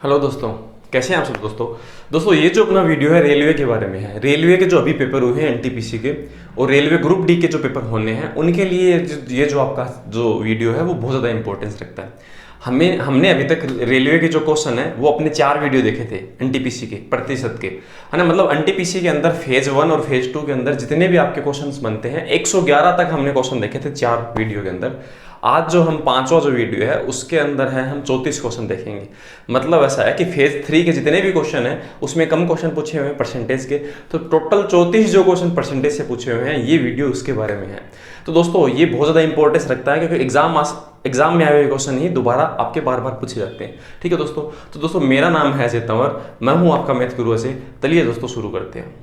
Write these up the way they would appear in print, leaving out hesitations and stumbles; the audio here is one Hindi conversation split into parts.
हेलो दोस्तों, कैसे हैं आप सब। दोस्तों ये जो अपना वीडियो है रेलवे के बारे में है। रेलवे के जो अभी पेपर हुए हैं एनटीपीसी के और रेलवे ग्रुप डी के जो पेपर होने हैं उनके लिए ये जो आपका जो वीडियो है वो बहुत ज़्यादा इंपॉर्टेंस रखता है। हमने अभी तक रेलवे के जो क्वेश्चन है वो अपने 4 वीडियो देखे थे एनटीपीसी के प्रतिशत के, है ना। मतलब एनटीपीसी के अंदर फेज 1 और फेज 2 के अंदर जितने भी आपके क्वेश्चंस बनते हैं 111 तक हमने क्वेश्चन देखे थे 4 वीडियो के अंदर। आज जो हम 5वां जो वीडियो है उसके अंदर है हम 34 क्वेश्चन देखेंगे। मतलब ऐसा है कि फेज 3 के जितने भी क्वेश्चन हैं उसमें कम क्वेश्चन पूछे हुए हैं परसेंटेज के, तो टोटल 34 जो क्वेश्चन परसेंटेज से पूछे हुए हैं ये वीडियो उसके बारे में है। तो दोस्तों ये बहुत ज़्यादा इंपॉर्टेंस रखता है क्योंकि एग्जाम में आए हुए क्वेश्चन ही दोबारा आपके बार बार पूछे जाते हैं। ठीक है दोस्तों, तो दोस्तों मेरा नाम है अजय तंवर, मैं हूँ आपका मैथ गुरु अजय। चलिए दोस्तों शुरू करते हैं।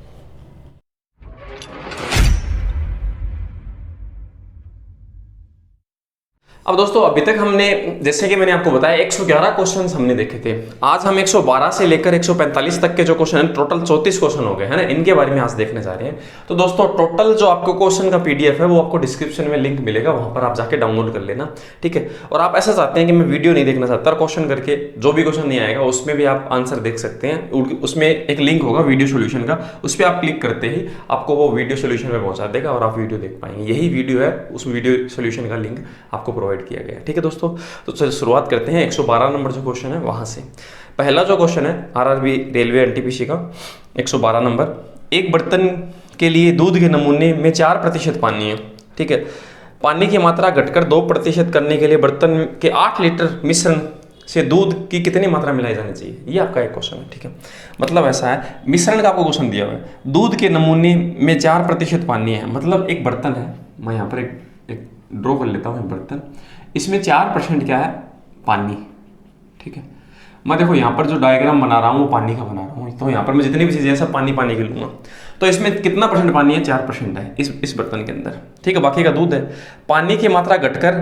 अब दोस्तों अभी तक हमने, जैसे कि मैंने आपको बताया, 111 क्वेश्चंस हमने देखे थे। आज हम 112 से लेकर 145 तक के जो क्वेश्चन हैं, टोटल 34 क्वेश्चन हो गए हैं ना, इनके बारे में आज देखने जा रहे हैं। तो दोस्तों टोटल जो आपको क्वेश्चन का पीडीएफ है वो आपको डिस्क्रिप्शन में लिंक मिलेगा, वहां पर आप जाके डाउनलोड कर लेना। ठीक है, और आप ऐसा चाहते हैं कि मैं वीडियो नहीं देखना चाहता, क्वेश्चन करके जो भी क्वेश्चन नहीं आएगा उसमें भी आप आंसर देख सकते हैं। उसमें एक लिंक होगा वीडियो सोल्यूशन का, उस पर आप क्लिक करते ही आपको वो वीडियो सोल्यूशन में पहुंचा देगा और आप वीडियो देख पाएंगे। यही वीडियो है, उस वीडियो सोल्यूशन का लिंक आपको प्रोवाइड किया गया है। ठीक है दोस्तों, तो चलिए शुरुआत करते हैं 112 नंबर जो क्वेश्चन है वहां से। पहला जो क्वेश्चन है आरआरबी रेलवे एनटीपीसी का 112 नंबर, एक बर्तन के लिए दूध के नमूने में 4% पानी है। ठीक है, पानी की मात्रा घटकर 2% करने के लिए बर्तन के 8 लीटर मिश्रण से दूध की कितनी मात्रा मिलाई जानी चाहिए, ये आपका एक क्वेश्चन है। ठीक है, मतलब ऐसा है, मिश्रण का आपको क्वेश्चन दिया हुआ है, दूध के नमूने में 4% पानी है। मतलब एक बर्तन है, मैं यहाँ पर एक ड्रॉ कर लेता हूँ बर्तन, इसमें 4% क्या है, पानी। ठीक है, मैं देखो यहाँ पर जो डायग्राम बना रहा हूँ वो पानी का बना रहा हूँ, तो यहाँ पर मैं जितनी भी चीज़ें सब पानी पानी की लूँगा। तो इसमें कितना परसेंट पानी है, 4% है इस बर्तन के अंदर। ठीक है, बाकी का दूध है। पानी की मात्रा घटकर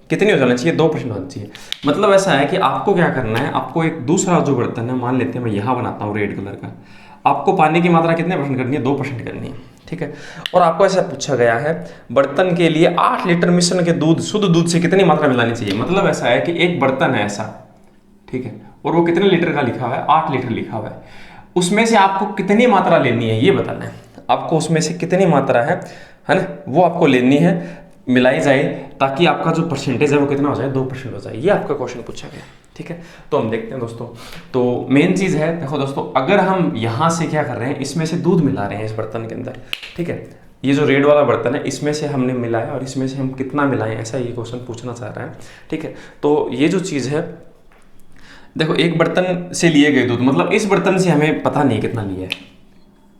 कितनी हो जाना चाहिए, 2% होना चाहिए। मतलब ऐसा है कि आपको क्या करना है, आपको एक दूसरा जो बर्तन है, मान लेते हैं मैं यहाँ बनाता हूँ रेड कलर का, आपको पानी की मात्रा कितने % करनी है, 2% करनी है। ठीक है, और आपको ऐसा पूछा गया है बर्तन के लिए 8 लीटर मिश्रण के दूध, शुद्ध दूध से कितनी मात्रा मिलानी चाहिए। मतलब ऐसा है कि एक बर्तन है ऐसा, ठीक है, और वो कितने लीटर का लिखा हुआ है, 8 लीटर लिखा हुआ है, उसमें से आपको कितनी मात्रा लेनी है ये बताना है। आपको उसमें से कितनी मात्रा है ना, वो आपको लेनी है, मिलाई जाए, ताकि आपका जो परसेंटेज है वो कितना हो जाए, 2% हो जाए। ये आपका क्वेश्चन पूछा गया। ठीक है, तो हम देखते हैं दोस्तों। तो मेन चीज़ है, देखो दोस्तों, अगर हम यहाँ से क्या कर रहे हैं, इसमें से दूध मिला रहे हैं इस बर्तन के अंदर। ठीक है, ये जो रेड वाला बर्तन है इसमें से हमने मिलाया और इसमें से हम कितना मिलाएं, ऐसा ये क्वेश्चन पूछना चाह रहा है। ठीक है, तो ये जो चीज़ है, देखो एक बर्तन से लिए गए दूध, मतलब इस बर्तन से हमें पता नहीं कितना लिया है,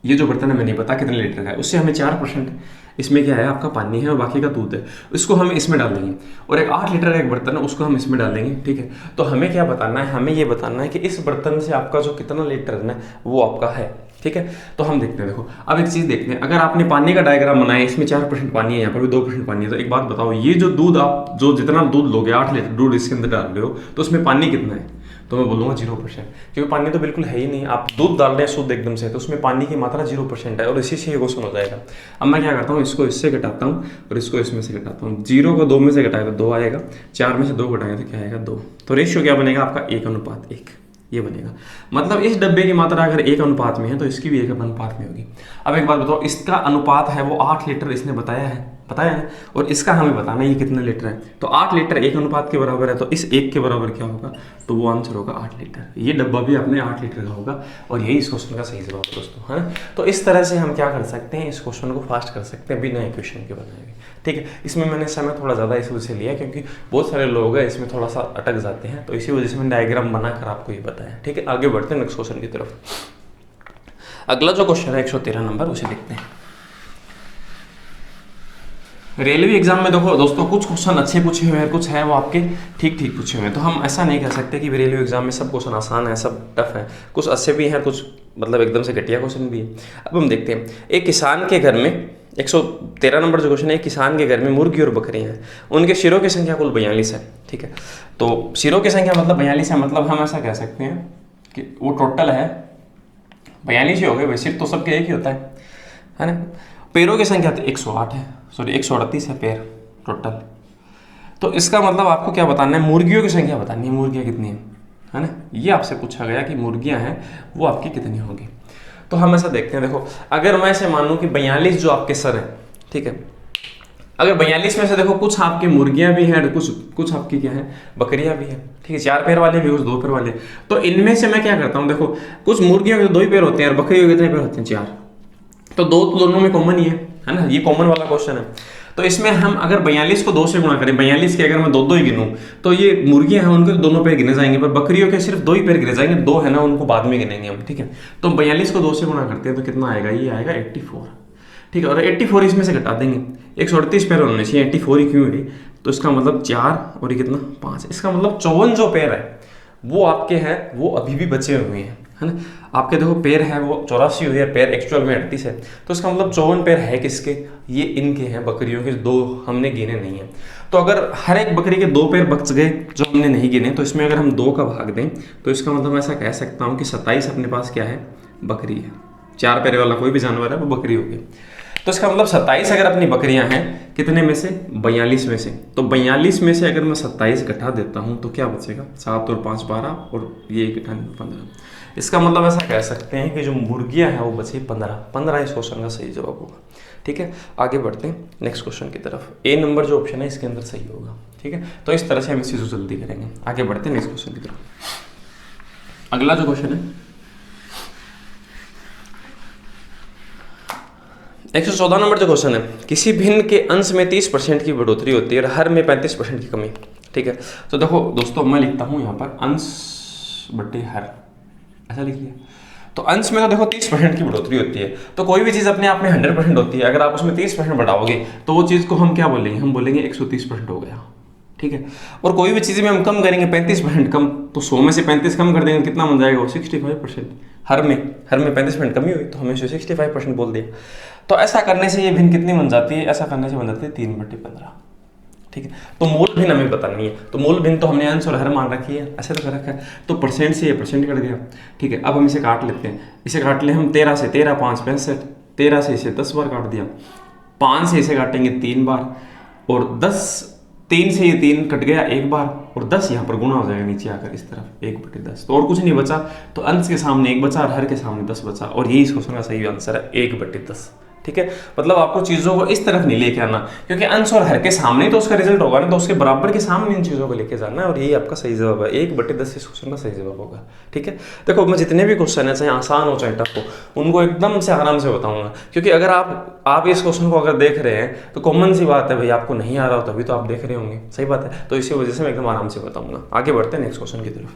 ये जो बर्तन है हमें नहीं पता कितने लीटर का है, उससे हमें 4% इसमें क्या है, आपका पानी है और बाकी का दूध है, इसको हम इसमें डाल देंगे। और एक 8 लीटर का एक बर्तन है, उसको हम इसमें डाल देंगे। ठीक है, तो हमें क्या बताना है, हमें ये बताना है कि इस बर्तन से आपका जो कितना लीटर है वो आपका है। ठीक है, तो हम देखते हैं। देखो अब एक चीज़ देखते हैं, अगर आपने पानी का डायग्राम बनाया, इसमें 4% पानी है, यहाँ पर भी 2% पानी है, तो एक बात बताओ, ये जो दूध आप जो जितना दूध लोगे, 8 लीटर दूध इसके अंदर डाल रहे हो, तो उसमें पानी कितना है, तो मैं बोलूँगा 0%, क्योंकि पानी तो बिल्कुल है ही नहीं। आप दूध डाल रहे हैं शुद्ध एकदम से, तो उसमें पानी की मात्रा 0% है और इसी से ये क्वेश्चन हो जाएगा। अब मैं क्या करता हूँ, इसको इससे घटाता हूँ और इसको इसमें से घटाता हूँ। 0 को 2 में से घटाएगा तो 2 आएगा, 4 में से 2 घटाएगा तो क्या आएगा, 2। तो रेशियो क्या बनेगा आपका, 1:1 ये बनेगा। मतलब इस डब्बे की मात्रा अगर 1 अनुपात में है तो इसकी भी 1 अनुपात में होगी। अब एक बात बताओ, इसका अनुपात है वो 8 लीटर इसने बताया है ना, और इसका हमें बताना है ये कितना लीटर है। तो 8 लीटर 1 अनुपात के बराबर है, तो इस 1 के बराबर क्या होगा, तो वो आंसर होगा 8 लीटर। ये डब्बा भी अपने 8 लीटर का होगा और यही इस क्वेश्चन का सही जवाब है दोस्तों, है ना। तो इस तरह से हम क्या कर सकते हैं, इस क्वेश्चन को फास्ट कर सकते हैं बिना इक्वेशन के बनाए हुए। ठीक है, इसमें मैंने समय थोड़ा ज़्यादा इस वजह से लिया क्योंकि बहुत सारे लोग हैं इसमें थोड़ा सा अटक जाते हैं, तो इसी वजह से मैंने डायग्राम बनाकर आपको ये बताया। ठीक है, आगे बढ़ते हैं नेक्स्ट क्वेश्चन की तरफ। अगला जो क्वेश्चन है 113 नंबर, उसे देखते हैं। रेलवे एग्जाम में देखो दोस्तों, कुछ क्वेश्चन अच्छे पूछे हुए हैं, कुछ है वो आपके ठीक ठीक पूछे हुए हैं। तो हम ऐसा नहीं कह सकते कि रेलवे एग्जाम में सब क्वेश्चन आसान है, सब टफ है। कुछ अच्छे भी हैं, कुछ मतलब एकदम से घटिया क्वेश्चन भी है। अब हम देखते हैं, एक किसान के घर में 113 नंबर जो क्वेश्चन है, किसान के घर में मुर्गी और बकरियां हैं, उनके सिरों की संख्या कुल 42 है। ठीक है, तो सिरों की संख्या मतलब 42 है, मतलब हम ऐसा कह सकते हैं कि वो टोटल है 42 ही हो गए भाई, सिर तो सबके एक ही होता है ना। पैरों की संख्या तो 108 है, सॉरी 138 है पैर टोटल। तो इसका मतलब आपको क्या बताना है, मुर्गियों की संख्या बतानी है, मुर्गियाँ कितनी है। है ना, ये आपसे पूछा गया कि मुर्गियां हैं वो आपकी कितनी होंगी। तो हम ऐसा देखते हैं, देखो अगर मैं ऐसे मानूं कि 42 जो आपके सर है, ठीक है, अगर 42 में से देखो कुछ आपकी मुर्गियां भी हैं, कुछ आपकी क्या है, बकरियां भी हैं, ठीक है, 4 पैर वाले भी, कुछ 2 पैर वाले। तो इनमें से मैं क्या करता हूँ, देखो कुछ मुर्गियों के 2 ही पैर होते हैं और बकरियों के कितने पैर होते हैं, 4। तो दो तो दोनों में कॉमन ही है ना, ये कॉमन वाला क्वेश्चन है। तो इसमें हम अगर 42 को 2 से गुणा करें, 42 के अगर मैं 2 ही गिनूं, तो ये मुर्गियां हैं उनके दोनों पैर गिने जाएंगे, पर बकरियों के सिर्फ 2 ही पैर गिने जाएंगे, 2 है ना उनको बाद में गिनेंगे हम, ठीक है। तो 42 को 2 से गुणा करते हैं तो कितना आएगा, ये आएगा 84, ठीक है। और 84 इसमें से घटा देंगे, 138 पैर होने चाहिए, 84 ही क्यों है, तो इसका मतलब 4 और ये कितना 5, इसका मतलब 54 जो पैर है वो आपके हैं, वो अभी भी बचे हुए हैं, है ना। आपके देखो पैर है वो 84 हुए हैं, पैर एक्चुअल में 38 है, तो इसका मतलब 54 पैर है किसके, ये इनके हैं, बकरियों के 2 हमने गिने नहीं है। तो अगर हर एक बकरी के 2 पैर बच गए जो हमने नहीं गिने, तो इसमें अगर हम 2 का भाग दें तो इसका मतलब मैं ऐसा कह सकता हूँ कि 27 अपने पास क्या है, बकरी है। 4 पैर वाला कोई भी जानवर है वो बकरी होगी। तो इसका मतलब 27 अगर अपनी बकरियां हैं कितने में से, 42 में से, तो 42 में से अगर मैं 27 घटा देता हूं तो क्या बचेगा, 7 और 5 12 और ये 1 15। इसका मतलब ऐसा कह सकते हैं कि जो मुर्गियां हैं वो बची 15 इस क्वेश्चन का सही जवाब होगा, ठीक है। आगे बढ़ते हैं नेक्स्ट क्वेश्चन की तरफ। ए नंबर जो ऑप्शन है इसके अंदर सही होगा, ठीक है। तो इस तरह से हम इस चीज़ को जल्दी करेंगे। आगे बढ़ते हैं नेक्स्ट क्वेश्चन की तरफ। अगला जो क्वेश्चन है 114 नंबर जो क्वेश्चन है, किसी भिन्न के अंश में 30% की बढ़ोतरी होती है और हर में 35% की कमी, ठीक है। तो देखो दोस्तों मैं लिखता हूं यहाँ पर अंश बटे हर, ऐसा लिख लिया। तो अंश में तो देखो 30% की बढ़ोतरी होती है, तो कोई भी चीज़ अपने आप में 100% होती है, अगर आप उसमें 30% बढ़ाओगे तो वो चीज़ को हम क्या बोलेंगे, हम बोलेंगे 130% हो गया, ठीक है। और कोई भी चीज़ में हम कम करेंगे 35% कम, तो 100 में से 35 कम कर देंगे कितना बन जाएगा वो 65%। हर में 35% कमी हुई तो हमें 65% बोल दिया। तो ऐसा करने से ये भिन्न कितनी बन जाती है, ऐसा करने से बन जाती है 3/15, ठीक है। तो मूल भिन्न हमें पता नहीं है, तो मूल भिन्न तो हमने अंश और हर मान रखी है, ऐसे तो कर रखा है, तो परसेंट से ये परसेंट कट गया, ठीक है। अब हम इसे काट लेते हैं, इसे काट ले हम 13 से, 13 5 65, 13 से इसे 10 बार काट दिया, 5 से इसे काटेंगे 3 बार, और 3 से ये 3 कट गया 1 बार, और 10 यहाँ पर गुणा हो जाएगा नीचे आकर इस तरफ 1/10, तो और कुछ नहीं बचा, तो अंश के सामने 1 बचा और हर के सामने 10 बचा, और यही इस क्वेश्चन का सही आंसर है 1/10, ठीक है। मतलब आपको चीजों को इस तरफ नहीं लेके आना, क्योंकि अंश और हर के सामने तो उसका रिजल्ट होगा ना, तो उसके बराबर के सामने इन चीजों को लेके जाना है, और यही आपका सही जवाब है, 1/10 इस क्वेश्चन का सही जवाब होगा, ठीक है। देखो मैं जितने भी क्वेश्चन है चाहे आसान हो चाहे टफ हो, उनको एकदम से आराम से बताऊंगा, क्योंकि अगर आप इस क्वेश्चन को अगर देख रहे हैं तो कॉमन सी बात है भाई, आपको नहीं आ रहा हो तभी तो आप देख रहे होंगे, सही बात है। तो इसी वजह से मैं एकदम आराम से बताऊंगा। आगे बढ़ते हैं नेक्स्ट क्वेश्चन की तरफ।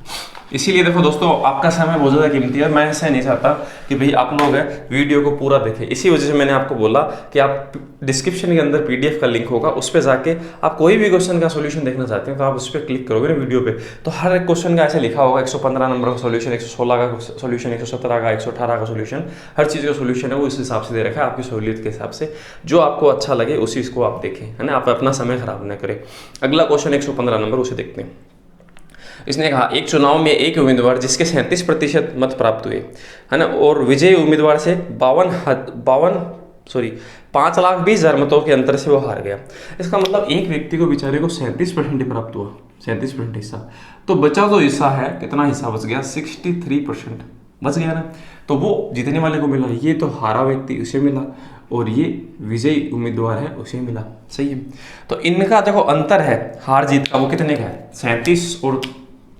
इसीलिए देखो दोस्तों आपका समय बहुत ज़्यादा कीमती है, मैं ऐसा नहीं चाहता कि भाई आप लोग है वीडियो को पूरा देखें, इसी वजह से मैंने आपको बोला कि आप डिस्क्रिप्शन के अंदर PDF का लिंक होगा, उस पर जाके आप कोई भी क्वेश्चन का सोल्यूशन देखना चाहते हैं तो आप उस पर क्लिक करोगे ना वीडियो पे, तो हर एक क्वेश्चन का ऐसे लिखा होगा 115 नंबर का सोल्यूशन, 116 का सोल्यूशन, 117 का, 118 का सोल्यूशन, हर चीज़ का सोल्यूशन है वो इस हिसाब से दे रखा है, आपकी सहूलियत के हिसाब से, जो आपको अच्छा लगे उसी इसको आप देखें, है ना, आप अपना समय खराब न करें। अगला क्वेश्चन 115 नंबर, उसे देखते हैं। इसने कहा एक चुनाव में एक उम्मीदवार जिसके 37% मत प्राप्त हुए, है ना, और विजयी उम्मीदवार से 5,20,000 मतों के अंतर से वो हार गया। इसका मतलब एक व्यक्ति को बेचारे को 37% ही प्राप्त हुआ, 37% हिस्सा, तो बचा जो हिस्सा है कितना हिस्सा बच गया, 63% बच गया ना, तो वो जीतने वाले को मिला, ये तो हारा व्यक्ति उसे मिला, और ये विजयी उम्मीदवार है उसे मिला, सही है। तो इनका देखो अंतर है हार जीत का, वो कितने का है, 37 और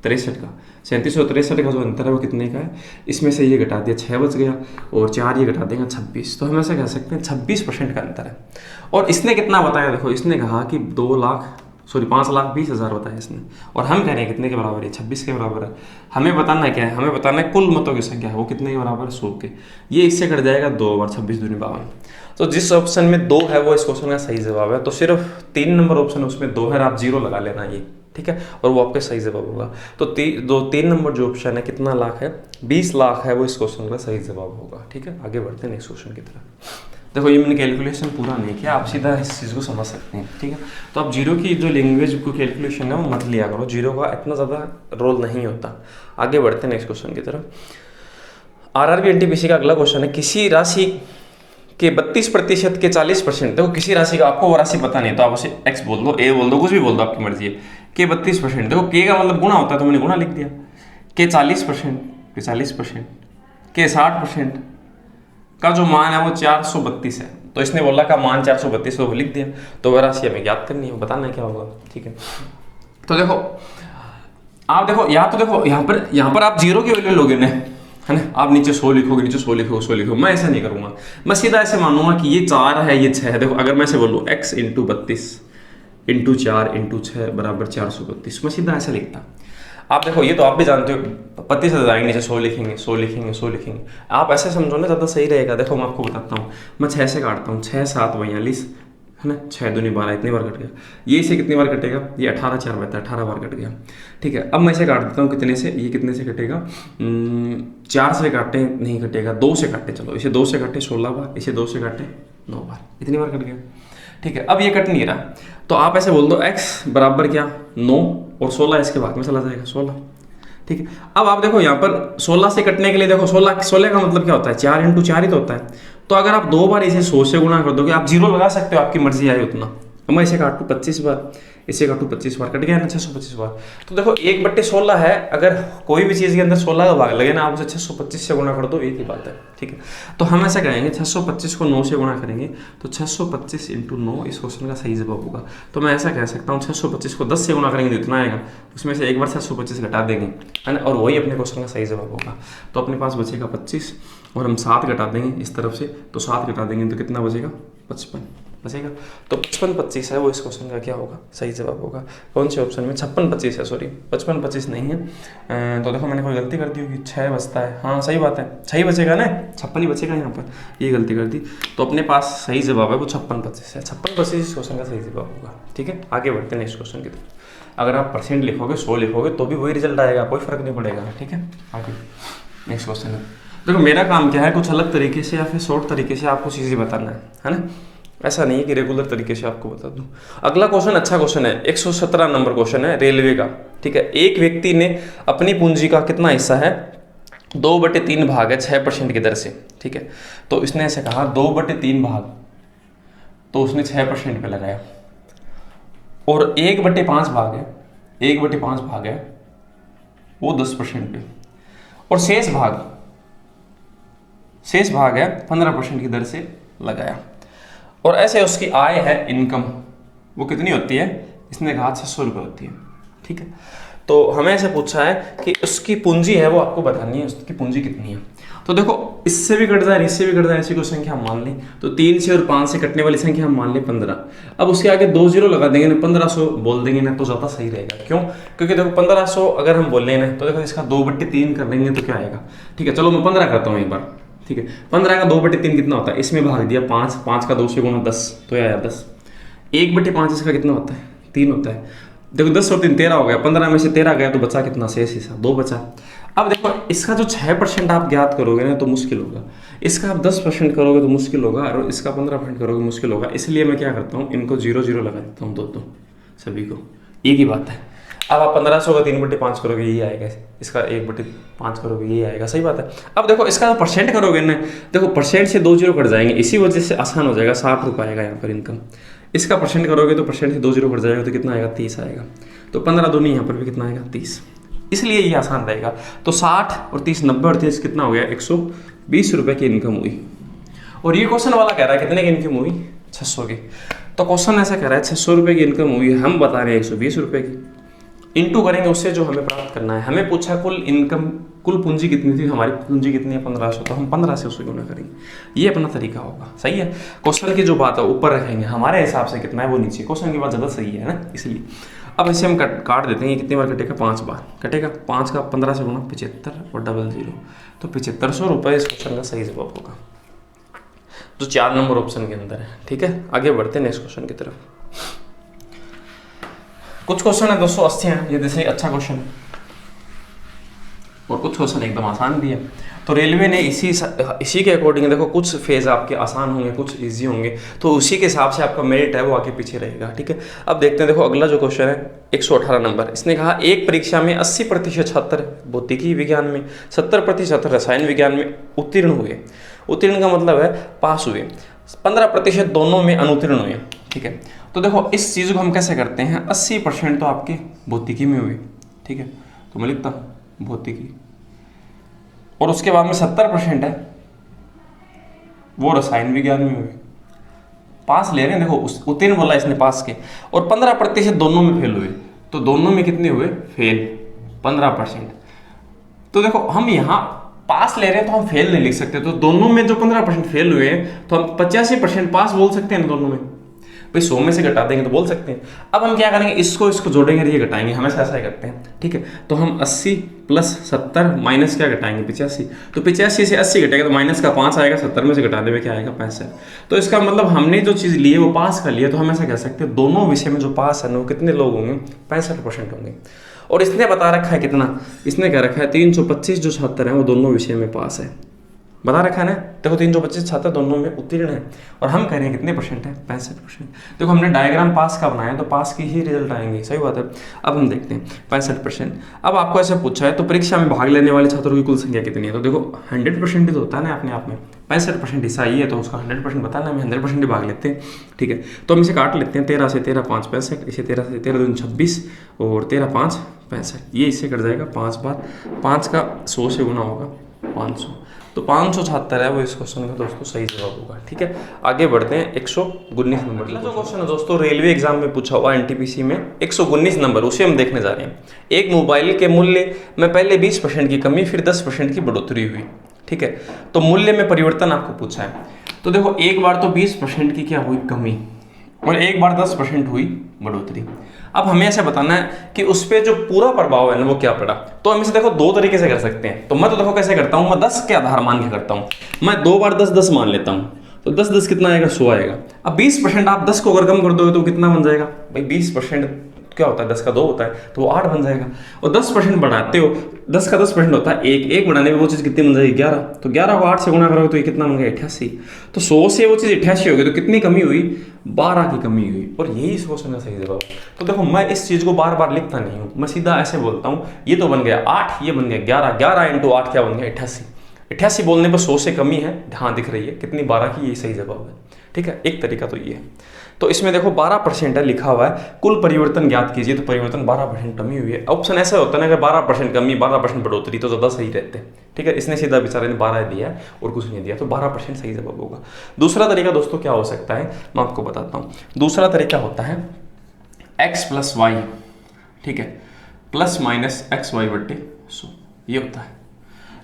63 का, 37 और 63 का जो अंतर है वो कितने का है, इसमें से ये घटा दिया 6 बच गया, और 4 ये घटा देंगे 26, तो हम ऐसा कह सकते हैं 26% का अंतर है। और इसने कितना बताया, देखो इसने कहा कि 5,20,000 बताया इसने, और हम कह रहे हैं कितने के बराबर है, 26 के बराबर है। हमें बताना है क्या है, हमें बताना है कुल मतों की संख्या है वो कितने के बराबर है, 100 के, ये इससे कट जाएगा 2 बार, 26 दूनी 52। तो जिस ऑप्शन में 2 है वो इस क्वेश्चन का सही जवाब है, तो सिर्फ 3 नंबर ऑप्शन उसमें 2 है, आप 0 लगा लेना ये, ठीक है, और वो आपका सही जवाब होगा। तो 3 नंबर जो ऑप्शन है कितना लाख है, 20 लाख है, वो इस क्वेश्चन का सही जवाब होगा, ठीक है। आगे बढ़ते हैं नेक्स्ट क्वेश्चन की तरफ। देखो ये मैंने कैलकुलेशन पूरा नहीं किया, आप सीधा इस चीज़ को समझ सकते हैं, ठीक है। तो आप जीरो की जो लैंग्वेज को कैलकुलेशन है वो मत लिया करो, जीरो का इतना ज़्यादा रोल नहीं होता। आगे बढ़ते हैं नेक्स्ट क्वेश्चन की तरफ। RRB NTPC का अगला क्वेश्चन है, किसी राशि के 32% के 40%, देखो किसी राशि का आपको वो राशि पता नहीं तो आप उसे x बोल दो, a बोल दो, कुछ भी बोल दो, आपकी मर्जी है, के 32%, देखो के का मतलब गुणा होता है तो मैंने गुणा लिख दिया, के 40%, के 40%, के 60% का जो मान है वो 432 है। तो इसने बोला का मान 432 तो लिख दिया। तो वह राशि हमें ज्ञात करनी है, बताना है क्या होगा। ठीक है, तो देखो आप देखो यहाँ पर आप जीरो की वैल्यू लोगे ना, है ना, आप नीचे 100 लिखोगे, नीचे 100 लिखोगे, 100 लिखोगे। मैं ऐसा नहीं करूंगा, मैं सीधा ऐसे मानूंगा कि ये 4 है, ये 6 है। देखो अगर मैं ऐसे बोलूँ x इंटू 32 इंटू 4 इंटू 6 बराबर 432, मैं सीधा ऐसा लिखता। आप देखो ये तो आप भी जानते हो, 32 से जाएंगे नीचे 100 लिखेंगे, 100 लिखेंगे, 100 लिखेंगे। आप ऐसे समझो ना, ज़्यादा सही रहेगा। देखो मैं आपको बताता हूँ, मैं 6 से काटता हूँ, 6 7 42, है ना, 6 दूनी 12, इतनी बार कट गया। ये इसे कितनी बार कटेगा, ये 18 4 बचता है, 18 बार कट गया। ठीक है, अब मैं इसे काट देता हूँ कितने से, ये कितने से कटेगा, 4 से काटे नहीं कटेगा, 2 से काटे, चलो इसे 2 से काटे 16 बार, इसे 2 से काटे 9 बार, इतनी बार कट गया। ठीक है, अब ये कट नहीं रहा, तो आप ऐसे बोल दो x बराबर क्या 9 और 16 इसके भाग में चला जाएगा 16। ठीक है, अब आप देखो यहाँ पर 16 से कटने के लिए देखो 16 का मतलब क्या होता है, 4 इंटू 4 ही तो होता है। तो अगर आप 2 बार इसे 100 से गुणा कर दोगे, आप जीरो लगा सकते हो, आपकी मर्जी आए उतना। अब मैं इसे काटूँ 25 बार, इसे काटूँ 25 बार, कट गया ना 625 बार। तो देखो 1/16 है, अगर कोई भी चीज़ के अंदर 16 का भाग लगे ना, आप उसे 625 से गुणा कर दो, एक ही बात है। ठीक है, तो हम ऐसा करेंगे 625 को 9 से गुणा करेंगे, तो 625 इंटू 9 इस क्वेश्चन का सही जवाब होगा। तो मैं ऐसा कह सकता हूँ 625 को 10 से गुणा करेंगे तो इतना आएगा, उसमें से एक बार 625 घटा देंगे, है ना, और वही अपने क्वेश्चन का सही जवाब होगा। तो अपने पास बचेगा 25 और हम 7 घटा देंगे इस तरफ से, तो 7 घटा देंगे तो कितना बचेगा, 55 बचेगा। तो 55 25 है वो इस क्वेश्चन का क्या होगा, सही जवाब होगा। कौन से ऑप्शन में, 56 25 है, सॉरी 55 25 नहीं है। तो देखो मैंने कोई गलती कर दी होगी, 6 बचता है, हाँ सही बात है, 6 बचेगा ना, 56 ही बचेगा यहाँ पर, ये गलती कर दी। तो अपने पास सही जवाब है वो 56 25 है, 56 25 इस क्वेश्चन का सही जवाब होगा। ठीक है, आगे बढ़ते हैं नेक्स्ट क्वेश्चन की तरफ। अगर आप परसेंट लिखोगे 100 लिखोगे तो भी वही रिजल्ट आएगा, कोई फर्क नहीं पड़ेगा। ठीक है, आगे नेक्स्ट क्वेश्चन है। देखो मेरा काम क्या है, कुछ अलग तरीके से या फिर शॉर्ट तरीके से आपको चीज़ें बताना है ना, ऐसा नहीं है कि रेगुलर तरीके से आपको बता दूं। अगला क्वेश्चन अच्छा क्वेश्चन है, 117 नंबर क्वेश्चन है रेलवे का। ठीक है, एक व्यक्ति ने अपनी पूंजी का कितना हिस्सा है, 2/3 भाग है 6% की दर से। ठीक है, तो इसने ऐसे कहा 2/3 भाग, तो उसने 6% पे लगाया, और 1/5 भाग है, 1/5 भाग है वो 10% पे, और शेष भाग है 15% की दर से लगाया। और ऐसे उसकी आय है, इनकम, वो कितनी होती है, इसने कहा 600 रुपये होती है। ठीक है, तो हमें ऐसे पूछा है कि उसकी पूंजी है वो आपको बतानी है, उसकी पूंजी कितनी है। तो देखो इससे भी कट जाए, इससे भी कट जाए, ऐसी कोई संख्या हम मान लें, तो 3 से और 5 से कटने वाली संख्या हम मान लें 15। अब उसके आगे 2 जीरो लगा देंगे ना, 1500 बोल देंगे ना, तो ज़्यादा सही रहेगा। क्यों, क्योंकि देखो 1500 अगर हम बोल लें ना, तो देखो इसका 2/3 कर देंगे तो क्या आएगा। ठीक है, चलो मैं 15 करता हूँ एक बार। ठीक है, 15 का 2/3 कितना होता है, इसमें भाग दिया 5, 5 का 2 से गुणा 10, तो आया 10। 1/5 इसका कितना होता है, 3 होता है। देखो 10 और 3 13 हो गया, 15 में से 13 गया तो बचा कितना, शेष हिस्सा 2 बचा। अब देखो इसका जो 6% आप ज्ञात करोगे ना तो मुश्किल होगा, इसका आप 10% करोगे तो मुश्किल होगा, और इसका 15% करोगे मुश्किल होगा। इसलिए मैं क्या करता हूँ, इनको 0 0 लगा देता हूँ, दो सभी को, एक ही बात है। अब आप 1500 का 3/5 करोगे ये आएगा, इसका 1/5 करोगे ये आएगा, सही बात है। अब देखो इसका परसेंट करोगे ना, देखो परसेंट से 2 जीरो कट जाएंगे, इसी वजह से आसान हो जाएगा, 60 रुपये आएगा यहाँ पर इनकम। इसका परसेंट करोगे तो परसेंट से 2 जीरो कट जाएगा तो कितना आएगा, 30 आएगा। तो 15 दूनी यहाँ पर भी कितना आएगा, 30, इसलिए ये आसान रहेगा। तो 60 और 30 90 और 30 कितना हो गया, 120 रुपये की इनकम हुई। और ये क्वेश्चन वाला कह रहा है कितने की इनकम हुई, 600 की। तो क्वेश्चन ऐसा कह रहा है 600 रुपये की इनकम हुई, हम बता रहे हैं 120 रुपये की। इंटू करेंगे उससे जो हमें प्राप्त करना है। हमें पूछा कुल इनकम, कुल पूंजी कितनी थी, हमारी पूंजी कितनी है 1500, तो हम 15 से उससे गुणा करेंगे। ये अपना तरीका होगा, सही है। क्वेश्चन की जो बात है ऊपर रखेंगे, हमारे हिसाब से कितना है वो नीचे, क्वेश्चन की बात ज़्यादा सही है ना, इसलिए। अब इसे हम काट देते हैं, कितनी बार कटेगा, 5 बार कटेगा। 5 का 15 से गुणा 75 और डबल 0, तो 7500 रुपये इस क्वेश्चन का सही जवाब होगा, जो 4 नंबर ऑप्शन के अंदर है। ठीक है, आगे बढ़ते हैं नेक्स्ट क्वेश्चन की तरफ। कुछ क्वेश्चन है 280 हैं, ये जैसे अच्छा क्वेश्चन है, और कुछ क्वेश्चन एकदम आसान भी है। तो रेलवे ने इसी के अकॉर्डिंग देखो, कुछ फेज आपके आसान होंगे, कुछ इजी होंगे, तो उसी के हिसाब से आपका मेरिट है वो आगे पीछे रहेगा। ठीक है, अब देखते हैं। देखो अगला जो क्वेश्चन है 118 नंबर, इसने कहा एक परीक्षा में 80% छात्र भौतिकी विज्ञान में, 70% छात्र रसायन विज्ञान में उत्तीर्ण हुए। उत्तीर्ण का मतलब है पास हुए, 15% दोनों में अनुत्तीर्ण हुए। ठीक है, तो देखो इस चीज़ को हम कैसे करते हैं, 80% तो आपके भौतिकी में हुए। ठीक है, तो मैं लिखता हूँ भौतिकी, और उसके बाद में 70% है वो रसायन विज्ञान में हुए। पास ले रहे हैं, देखो उत्तीर्ण बोला इसने पास के, और 15% दोनों में फेल हुए, तो दोनों में कितने हुए फेल 15%। तो देखो हम यहाँ पास ले रहे हैं तो हम फेल नहीं लिख सकते, तो दोनों में जो 15% फेल हुए हैं तो हम 85% पास बोल सकते हैं ना दोनों में। भाई 100 में से घटा देंगे तो बोल सकते हैं। अब हम क्या करेंगे, इसको जोड़ेंगे, ये घटाएंगे, हमेशा ऐसा ही करते हैं, ठीक है। तो हम 80 प्लस 70 माइनस क्या घटाएंगे 85, तो 85 से 80 घटेगा तो माइनस का 5 आएगा, 70 में से घटा देंगे क्या आएगा 65। तो इसका मतलब हमने जो चीज़ ली है वो पास कर लिया, तो हम ऐसा कह सकते हैं दोनों विषय में जो पास है वो कितने लोग होंगे 65% होंगे। और इसने बता रखा है कितना, इसने कह रखा है 325 जो छात्र हैं वो दोनों विषय में पास है, बता रखा है ना। देखो 325 छात्र दोनों में उत्तीर्ण है, और हम कह रहे हैं कितने परसेंट है 65%। देखो हमने डायग्राम पास का बनाया तो पास की ही रिजल्ट आएंगे, सही बात है। अब हम देखते हैं 65%। अब आपको ऐसे पूछा है तो परीक्षा में भाग लेने वाले छात्रों की कुल संख्या कितनी है, तो देखो 100% ही तो होता है ना अपने आप में, 65% हिस्सा ही है तो उसका 100% बताना, हमें 100% ही भाग लेते हैं, ठीक है। तो हम इसे काट लेते हैं, 13 से 13 5 65, इसे 13 से 13 2 26 और 13 5 65, ये इससे कट जाएगा 5 बार, 5 का 100 से गुना होगा 500, तो 500 छात्र है वो इस क्वेश्चन का दोस्तों सही जवाब होगा, ठीक है। आगे बढ़ते हैं 119 नंबर का जो क्वेश्चन है दोस्तों, रेलवे एग्जाम में पूछा हुआ एनटीपीसी में 119 नंबर, उसे हम देखने जा रहे हैं। एक मोबाइल के मूल्य में पहले 20% की कमी फिर 10% की बढ़ोतरी हुई, ठीक है। तो मूल्य में परिवर्तन आपको पूछा है, तो देखो एक बार तो 20% की क्या हुई कमी और एक बार 10% हुई बढ़ोतरी। अब हमें ऐसे बताना है कि उस पर जो पूरा प्रभाव है ना वो क्या पड़ा, तो हम इसे देखो दो तरीके से कर सकते हैं। तो मैं तो देखो कैसे करता हूँ, मैं 10 के आधार मान के करता हूँ, मैं 2 बार 10 10 मान लेता हूँ, तो 10 10 कितना आएगा 100 आएगा। अब 20% आप 10 को अगर कम कर दोगे तो कितना बन जाएगा भाई, 20% क्या होता है 10 का 2 होता है तो वो 8 बन जाएगा। और 10% बढ़ाते हो, 10 का 10% होता है एक बढ़ाने में वो चीज़ कितनी बन जाएगी 11, तो 11 को 8 से गुणा करोगे तो ये कितना बन गया 88। तो 100 से वो चीज़ 88 हो गई, तो कितनी कमी हुई 12 की कमी हुई, और यही इस क्वेश्चन का सही जवाब। तो देखो मैं इस चीज़ को बार बार लिखता नहीं हूँ, मैं सीधा ऐसे बोलता हूँ, ये तो बन गया 8, ये बन गया 11, 11 × 8 क्या बन गया 88। 88 बोलने पर 100 से कमी है, हाँ दिख रही है कितनी 12 की, ये सही जवाब है, ठीक है। एक तरीका तो ये है। तो इसमें देखो 12% है लिखा हुआ है, कुल परिवर्तन ज्ञात कीजिए, तो परिवर्तन 12% कमी हुई है। ऑप्शन ऐसा होता है ना कि 12% कमी 12% बढ़ोतरी तो ज़्यादा सही रहते हैं, ठीक है। इसने सीधा बेचारे ने 12 दिया है और कुछ नहीं दिया, तो 12% सही जवाब होगा। दूसरा तरीका दोस्तों क्या हो सकता है, मैं आपको बताता हूँ। दूसरा तरीका होता है x + y, ठीक है, ±xy/100, ये होता है।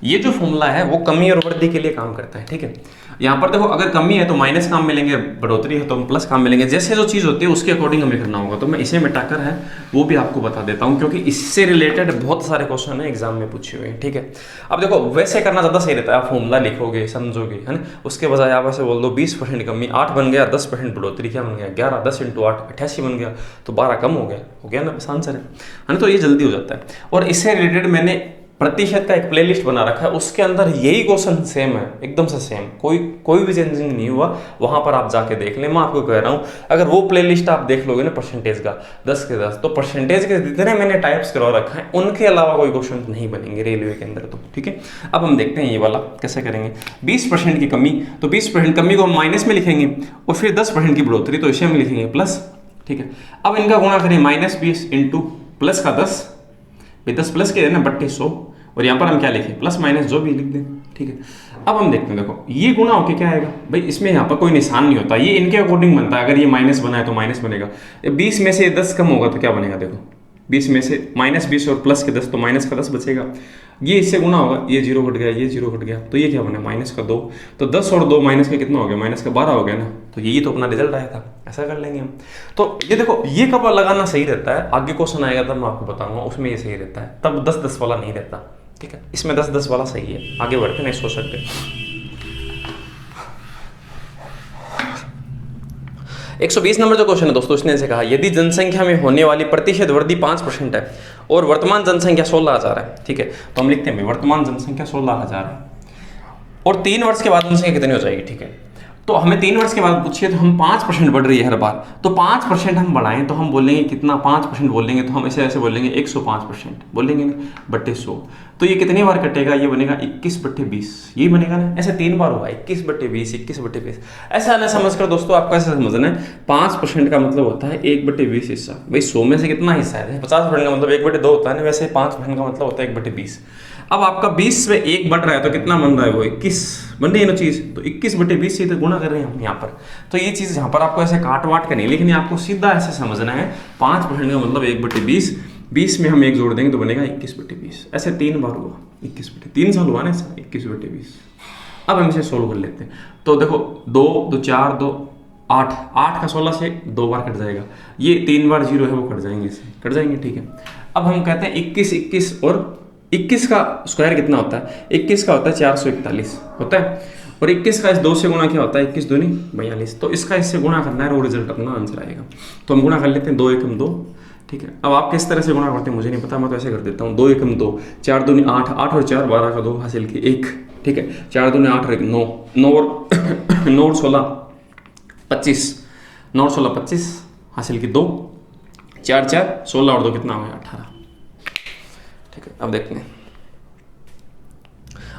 ये जो फॉर्मूला है वो कमी और वृद्धि के लिए काम करता है, ठीक है। यहाँ पर देखो अगर कमी है तो माइनस काम मिलेंगे, बढ़ोतरी है तो हम प्लस काम मिलेंगे, जैसे जो चीज़ होती है उसके अकॉर्डिंग हमें करना होगा। तो मैं इसे मिटाकर है वो भी आपको बता देता हूँ, क्योंकि इससे रिलेटेड बहुत सारे क्वेश्चन है एग्जाम में पूछे हुए हैं, ठीक है। अब देखो वैसे करना ज़्यादा सही रहता है, आप फॉर्मूला लिखोगे समझोगे, है ना, उसके बजाय आप ऐसे बोल दो 20% कमी 8 बन गया, 10% बढ़ोतरी क्या बन गया 11, 10 × 8 88 बन गया, तो 12 कम हो गया ना, बस आंसर है ना। तो ये जल्दी हो जाता है। और इससे रिलेटेड मैंने प्रतिशत का एक प्लेलिस्ट बना रखा है, उसके अंदर यही क्वेश्चन सेम है, एकदम से सेम, कोई भी चेंजिंग नहीं हुआ, वहां पर आप जाके देख लें। मैं आपको कह रहा हूं अगर वो प्लेलिस्ट आप देख लोगे ना परसेंटेज का 10 के 10, तो परसेंटेज के जितने मैंने टाइप्स करवा रखा है उनके अलावा कोई क्वेश्चन नहीं बनेंगे रेलवे के अंदर, तो ठीक है। अब हम देखते हैं ये वाला कैसे करेंगे। 20% की कमी, तो 20% कमी को हम माइनस में लिखेंगे और फिर 10% की बढ़ोतरी तो इसे हम लिखेंगे प्लस, ठीक है। अब इनका गुणा करें -20 × प्लस का 10, 10 प्लस के है ना 3200, और यहाँ पर हम क्या लिखें प्लस माइनस जो भी लिख दें, ठीक है। अब हम देखते हैं, देखो ये गुणा होके क्या आएगा भाई, इसमें यहाँ पर कोई निशान नहीं होता, ये इनके अकॉर्डिंग बनता है। अगर ये माइनस बना है तो माइनस बनेगा, 20 में से 10 कम होगा तो क्या बनेगा, देखो 20 में से -20 और प्लस के 10 तो माइनस का 10 बचेगा, ये इससे गुणा होगा, ये 0 घट गया, ये 0 घट गया, तो ये क्या बना -2, तो 10 और 2 माइनस का कितना हो गया -12 हो गया ना, तो यही तो अपना रिजल्ट आया था। ऐसा कर लेंगे हम। तो ये देखो ये कब लगाना सही रहता है, आगे क्वेश्चन आएगा तब मैं आपको बताऊंगा, उसमें ये सही रहता है, तब 10-10 वाला नहीं रहता, ठीक है। इसमें 10-10 वाला सही है। आगे बढ़ते नहीं सोच सकते। 120 नंबर जो क्वेश्चन है दोस्तों, इसने से कहा यदि जनसंख्या में होने वाली प्रतिशत वृद्धि 5% है और वर्तमान जनसंख्या 16,000 है, ठीक है, तो हम लिखते हैं वर्तमान जनसंख्या 16,000 है और 3 वर्ष के बाद जनसंख्या कितनी हो जाएगी, ठीक है। तो हमें 3 वर्ष के बाद पूछिए तो हम 5% बढ़ रही है हर बार, तो 5% हम बढ़ाएं तो हम बोलेंगे कितना, 5% बोलेंगे तो हम ऐसे बोलेंगे 105% बोलेंगे ना, बट्टे 100। तो ये कितनी बार कटेगा, ये बनेगा 21/20, ये बनेगा ना, ऐसे 3 बार होगा 21/20, 21/20। ऐसा ना समझ कर दोस्तों आपको ऐसा समझना है 5% का मतलब होता है 1/20 हिस्सा। भाई 100 में से कितना हिस्सा है, 50% का मतलब 1/2 होता है ना, वैसे 5% का मतलब होता है 1/20। अब आपका 20 में 1 बढ़ रहा है तो कितना बन रहा है, वो 21 बन रही है ना चीज़, तो 21/20 से तो गुणा कर रहे हैं हम यहाँ पर। तो ये चीज़ यहाँ पर आपको ऐसे काट वाट कर नहीं, लेकिन आपको सीधा ऐसे समझना है 5% का मतलब 1/20, 20 में हम 1 जोड़ देंगे तो बनेगा 21/20। ऐसे 3 बार हुआ 21/3 साल हुआ ना ऐसा 21/20। अब हम इसे सोल्व कर लेते हैं। तो देखो 2 2 4 2 8, 8 का 16 से 2 बार कट जाएगा, ये 3 बार 0 है वो कट जाएंगे, इसे कट जाएंगे, ठीक है। अब हम कहते हैं 21 21 और 21 का स्क्वायर कितना होता है, 21 का होता है 441 होता है, और 21 का इस 2 से गुणा क्या होता है, 21 दूनी 42, तो इसका इससे गुणा करना है और रिजल्ट अपना आंसर आएगा। तो हम गुणा कर लेते हैं, 2 एकम 2, ठीक है। अब आप किस तरह से गुणा करते हैं मुझे नहीं पता, मैं तो ऐसे कर देता हूँ, 2 एकम 2, 4 दूनी 8, 8 और 4 12 का 2 हासिल की 1, ठीक है। 4 दूनी 8 और 1 9, 9 और 16 25, 9 और 16 25 हासिल की 2, 4 4 16 और 2 कितना हो गया 18, ठीक है। अब देखते हैं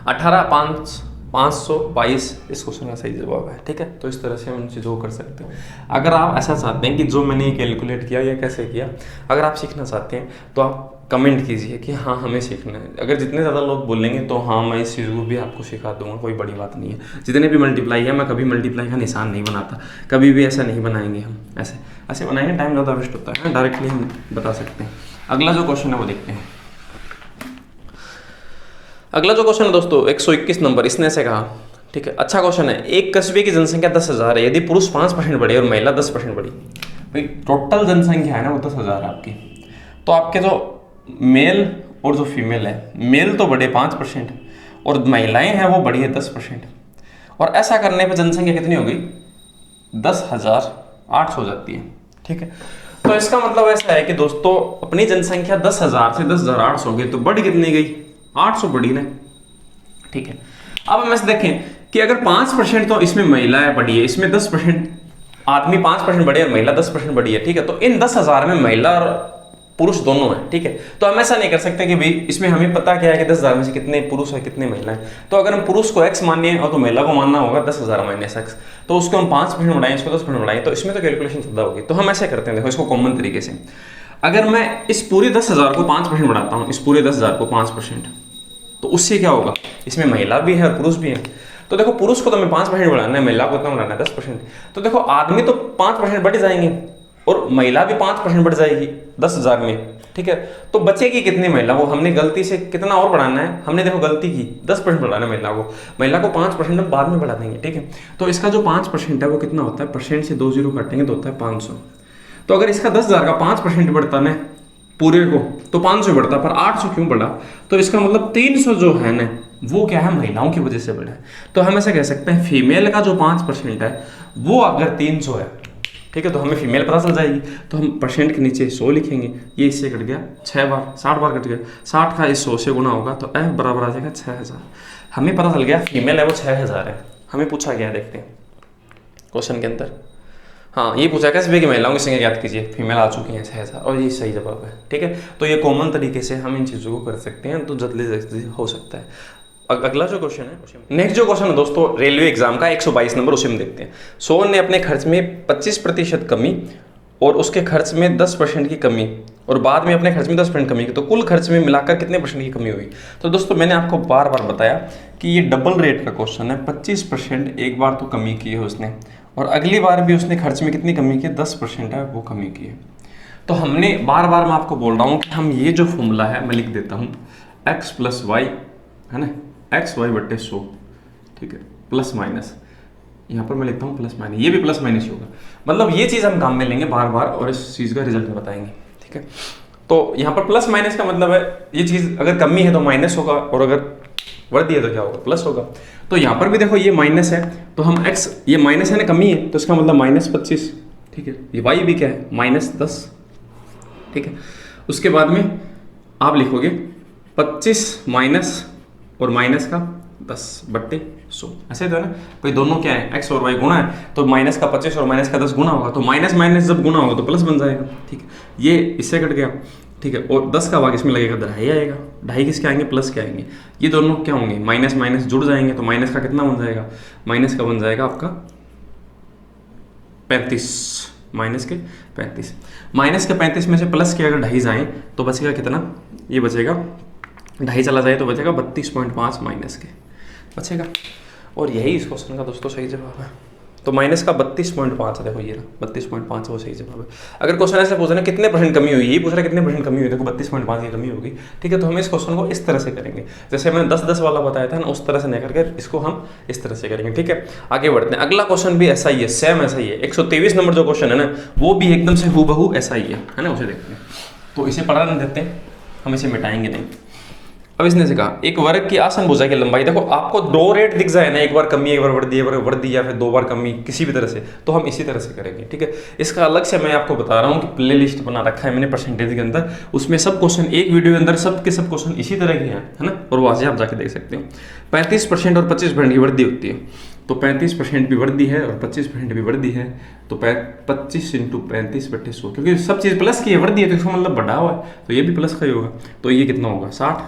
18 5 522 इस क्वेश्चन का सही जवाब है, ठीक है। तो इस तरह से हम चीज़ों को कर सकते हैं। अगर आप ऐसा चाहते हैं कि जो मैंने कैलकुलेट किया या कैसे किया, अगर आप सीखना चाहते हैं तो आप कमेंट कीजिए कि हाँ हमें सीखना है। अगर जितने ज़्यादा लोग बोलेंगे तो हाँ मैं इस चीज़ को भी आपको सिखा दूंगा, कोई बड़ी बात नहीं है। जितने भी मल्टीप्लाई है, मैं कभी मल्टीप्लाई का निशान नहीं बनाता, कभी भी ऐसा नहीं बनाएंगे हम, ऐसे ऐसे बनाएंगे टाइम ज़्यादा वेस्ट होता है, डायरेक्टली हम बता सकते हैं। अगला जो क्वेश्चन है वो देखते हैं। अगला जो क्वेश्चन है दोस्तों 121 नंबर, इसने ऐसे कहा, ठीक है, अच्छा क्वेश्चन है। एक कस्बे की जनसंख्या 10,000 है, यदि पुरुष 5% बढ़े और महिला 10% बढ़ी, भाई टोटल जनसंख्या है ना वो 10,000 है आपकी, तो आपके जो मेल और जो फीमेल है, मेल तो बढ़े 5% और महिलाएं हैं वो बढ़ी है 10%, और ऐसा करने पर जनसंख्या कितनी हो गई 10,800 हो जाती है, ठीक है। तो इसका मतलब ऐसा है कि दोस्तों अपनी जनसंख्या 10,000 से 10,800 हो गई, तो बढ़ कितनी गई 800 बढ़ी ना, ठीक है। अब हम ऐसे देखें कि अगर 5% तो इसमें महिलाएं बढ़ी है, इसमें 10% आदमी 5% बढ़े और महिला 10% बढ़ी है, ठीक है। तो इन 10,000 में महिला और पुरुष दोनों है, ठीक है। तो हम ऐसा नहीं कर सकते कि भाई इसमें हमें पता क्या है कि 10,000 में से कितने पुरुष है कितने महिला है, तो अगर हम पुरुष को x मानिए और तो महिला को मानना होगा 10,000 माइनस x, तो उसको हम 5% बढ़ाएं, इसको 10% बढ़ाएं, तो इसमें तो कैलकुलेशन ज़्यादा होगी। तो हम ऐसे करते हैं, देखो इसको कॉमन तरीके से, अगर मैं इस पूरे 10,000 को 5% बढ़ाता हूँ, इस पूरे 10,000 को 5%, तो उससे क्या होगा, इसमें महिला भी है और पुरुष भी है। तो देखो पुरुष को तो हमें 5% बढ़ाना है, महिला को कितना बढ़ाना है 10%, तो देखो आदमी तो 5% बढ़ जाएंगे और महिला भी 5% बढ़ जाएगी 10,000 में, ठीक है। तो बचेगी कितनी महिला, वो हमने गलती से कितना और बढ़ाना है, हमने देखो गलती की 10% बढ़ाना है महिला को 5% हम बाद में बढ़ा देंगे, ठीक है। तो इसका जो 5% है वो कितना होता है, परसेंट से 2 जीरो काटेंगे तो होता है 500। तो अगर इसका 10,000 का 5% बढ़ता ना पूरे को तो 500 बढ़ता, पर 800 क्यों बढ़ा, तो इसका मतलब 300 जो है ना वो क्या है, महिलाओं की वजह से बढ़ा है। तो हम ऐसा कह सकते हैं फीमेल का जो 5% है वो अगर 300 है, ठीक है, तो हमें फीमेल पता चल जाएगी, तो हम परसेंट के नीचे 100 लिखेंगे, ये इससे कट गया 6 बार, 60 बार कट गया, 60 का इस 100 से गुना होगा तो f बराबर आ जाएगा 6,000। हमें पता चल गया फीमेल है वो 6,000 है। हमें पूछा गया, देखते हैं क्वेश्चन के अंदर, हाँ ये पूछा कैसे कि महिलाओं की संख्या ज्ञात कीजिए, फीमेल आ चुकी हैं 6,000, और ये सही जवाब है, ठीक है। तो ये कॉमन तरीके से हम इन चीज़ों को कर सकते हैं, तो जल्दी जल्दी हो सकता है। अगला जो क्वेश्चन है, नेक्स्ट जो क्वेश्चन है दोस्तों रेलवे एग्जाम का 122 नंबर, उसे हम देखते हैं। सोहन ने अपने खर्च में 25% कमी और उसके खर्च में 10% की कमी और बाद में अपने खर्च में 10% कमी की, तो कुल खर्च में मिलाकर कितने परसेंट की कमी हुई। तो दोस्तों मैंने आपको बार बार बताया कि ये डबल रेट का क्वेश्चन है। 25% एक बार तो कमी की है उसने, और अगली बार भी उसने खर्च में कितनी कमी की है, 10% है वो कमी की है। तो हमने बार बार मैं आपको बोल रहा हूँ कि हम ये जो फॉर्मूला है मैं लिख देता हूँ, x + y है ना, XY/100, ठीक है, प्लस माइनस, यहाँ पर मैं लिखता हूँ प्लस माइनस, ये भी प्लस माइनस ही होगा, मतलब ये चीज़ हम काम में लेंगे बार बार और इस चीज़ का रिजल्ट बताएंगे, ठीक है। तो यहाँ पर प्लस माइनस का मतलब है ये चीज़ अगर कमी है तो माइनस होगा और अगर वृद्धि है तो क्या होगा, प्लस होगा। तो यहाँ पर भी देखो ये माइनस है तो हम x, ये माइनस है ना, कमी है, तो इसका मतलब -25, ठीक है। ये y भी क्या है, -10, ठीक है। उसके बाद में आप लिखोगे 25 माइनस और माइनस का 10 बट्टे 100, ऐसे तो है ना भाई। दोनों क्या है, एक्स और वाई गुणा है, तो माइनस का 25 और माइनस का 10 गुणा होगा, तो माइनस माइनस जब गुणा होगा तो प्लस बन जाएगा। ठीक है, ये इससे कट गया। ठीक है, और 10 का भाग इसमें लगेगा, 2.5 आएगा। 2.5 किसके आएंगे, प्लस के आएंगे। ये दोनों क्या होंगे, माइनस माइनस जुड़ जाएंगे, तो माइनस का कितना बन जाएगा, माइनस का बन जाएगा आपका 35, माइनस के 35। माइनस के 35 में से प्लस के अगर 2.5 जाएँ तो बचेगा कितना, ये बचेगा 2.5 चला जाए तो बचेगा 32.5 माइनस के बचेगा। और यही इस क्वेश्चन का दोस्तों सही जवाब है। तो माइनस का 32.5 है, देखो ये ना 32.5 वो सही जवाब है। अगर क्वेश्चन ऐसे पूछ रहे कितने परसेंट कमी हुई, यही पूछ रहा है कितने परसेंट कमी हुई, देखो 32.5 की कमी होगी। ठीक है, तो हम इस क्वेश्चन को इस तरह से करेंगे, जैसे मैंने 10-10 वाला बताया था ना, उस तरह से नहीं करके इसको हम इस तरह से करेंगे। ठीक है, आगे बढ़ते हैं। अगला क्वेश्चन भी ऐसा ही है, सेम ऐसा ही है। 123 नंबर जो क्वेश्चन है ना, वो भी एकदम से हूबहू ऐसा ही है ना, उसे देखते हैं। तो इसे पढ़ा नहीं देते हैं, हम इसे मिटाएंगे नहीं। अब इसने से कहा एक वर्ग की आसन भुजा की लंबाई, देखो आपको 2 रेट दिख जाए ना, एक बार कमी एक बार वृद्धि, एक बार वृद्धि या फिर 2 बार कमी, किसी भी तरह से, तो हम इसी तरह से करेंगे। ठीक है, इसका अलग से मैं आपको बता रहा हूँ कि प्ले लिस्ट बना रखा है मैंने परसेंटेज के अंदर, उसमें सब क्वेश्चन एक वीडियो के अंदर सब के सब क्वेश्चन इसी तरह के हैं, है ना, और वहाँ से आप जाके देख सकते हो। 35% और 25% की वृद्धि होती है, तो 35% भी वृद्धि है और 25% भी वृद्धि है, तो 25 × 35/100, क्योंकि सब चीज़ प्लस की है, वृद्धि है तो इसका मतलब बढ़ा हुआ है, तो ये भी प्लस का ही होगा। तो ये कितना होगा 60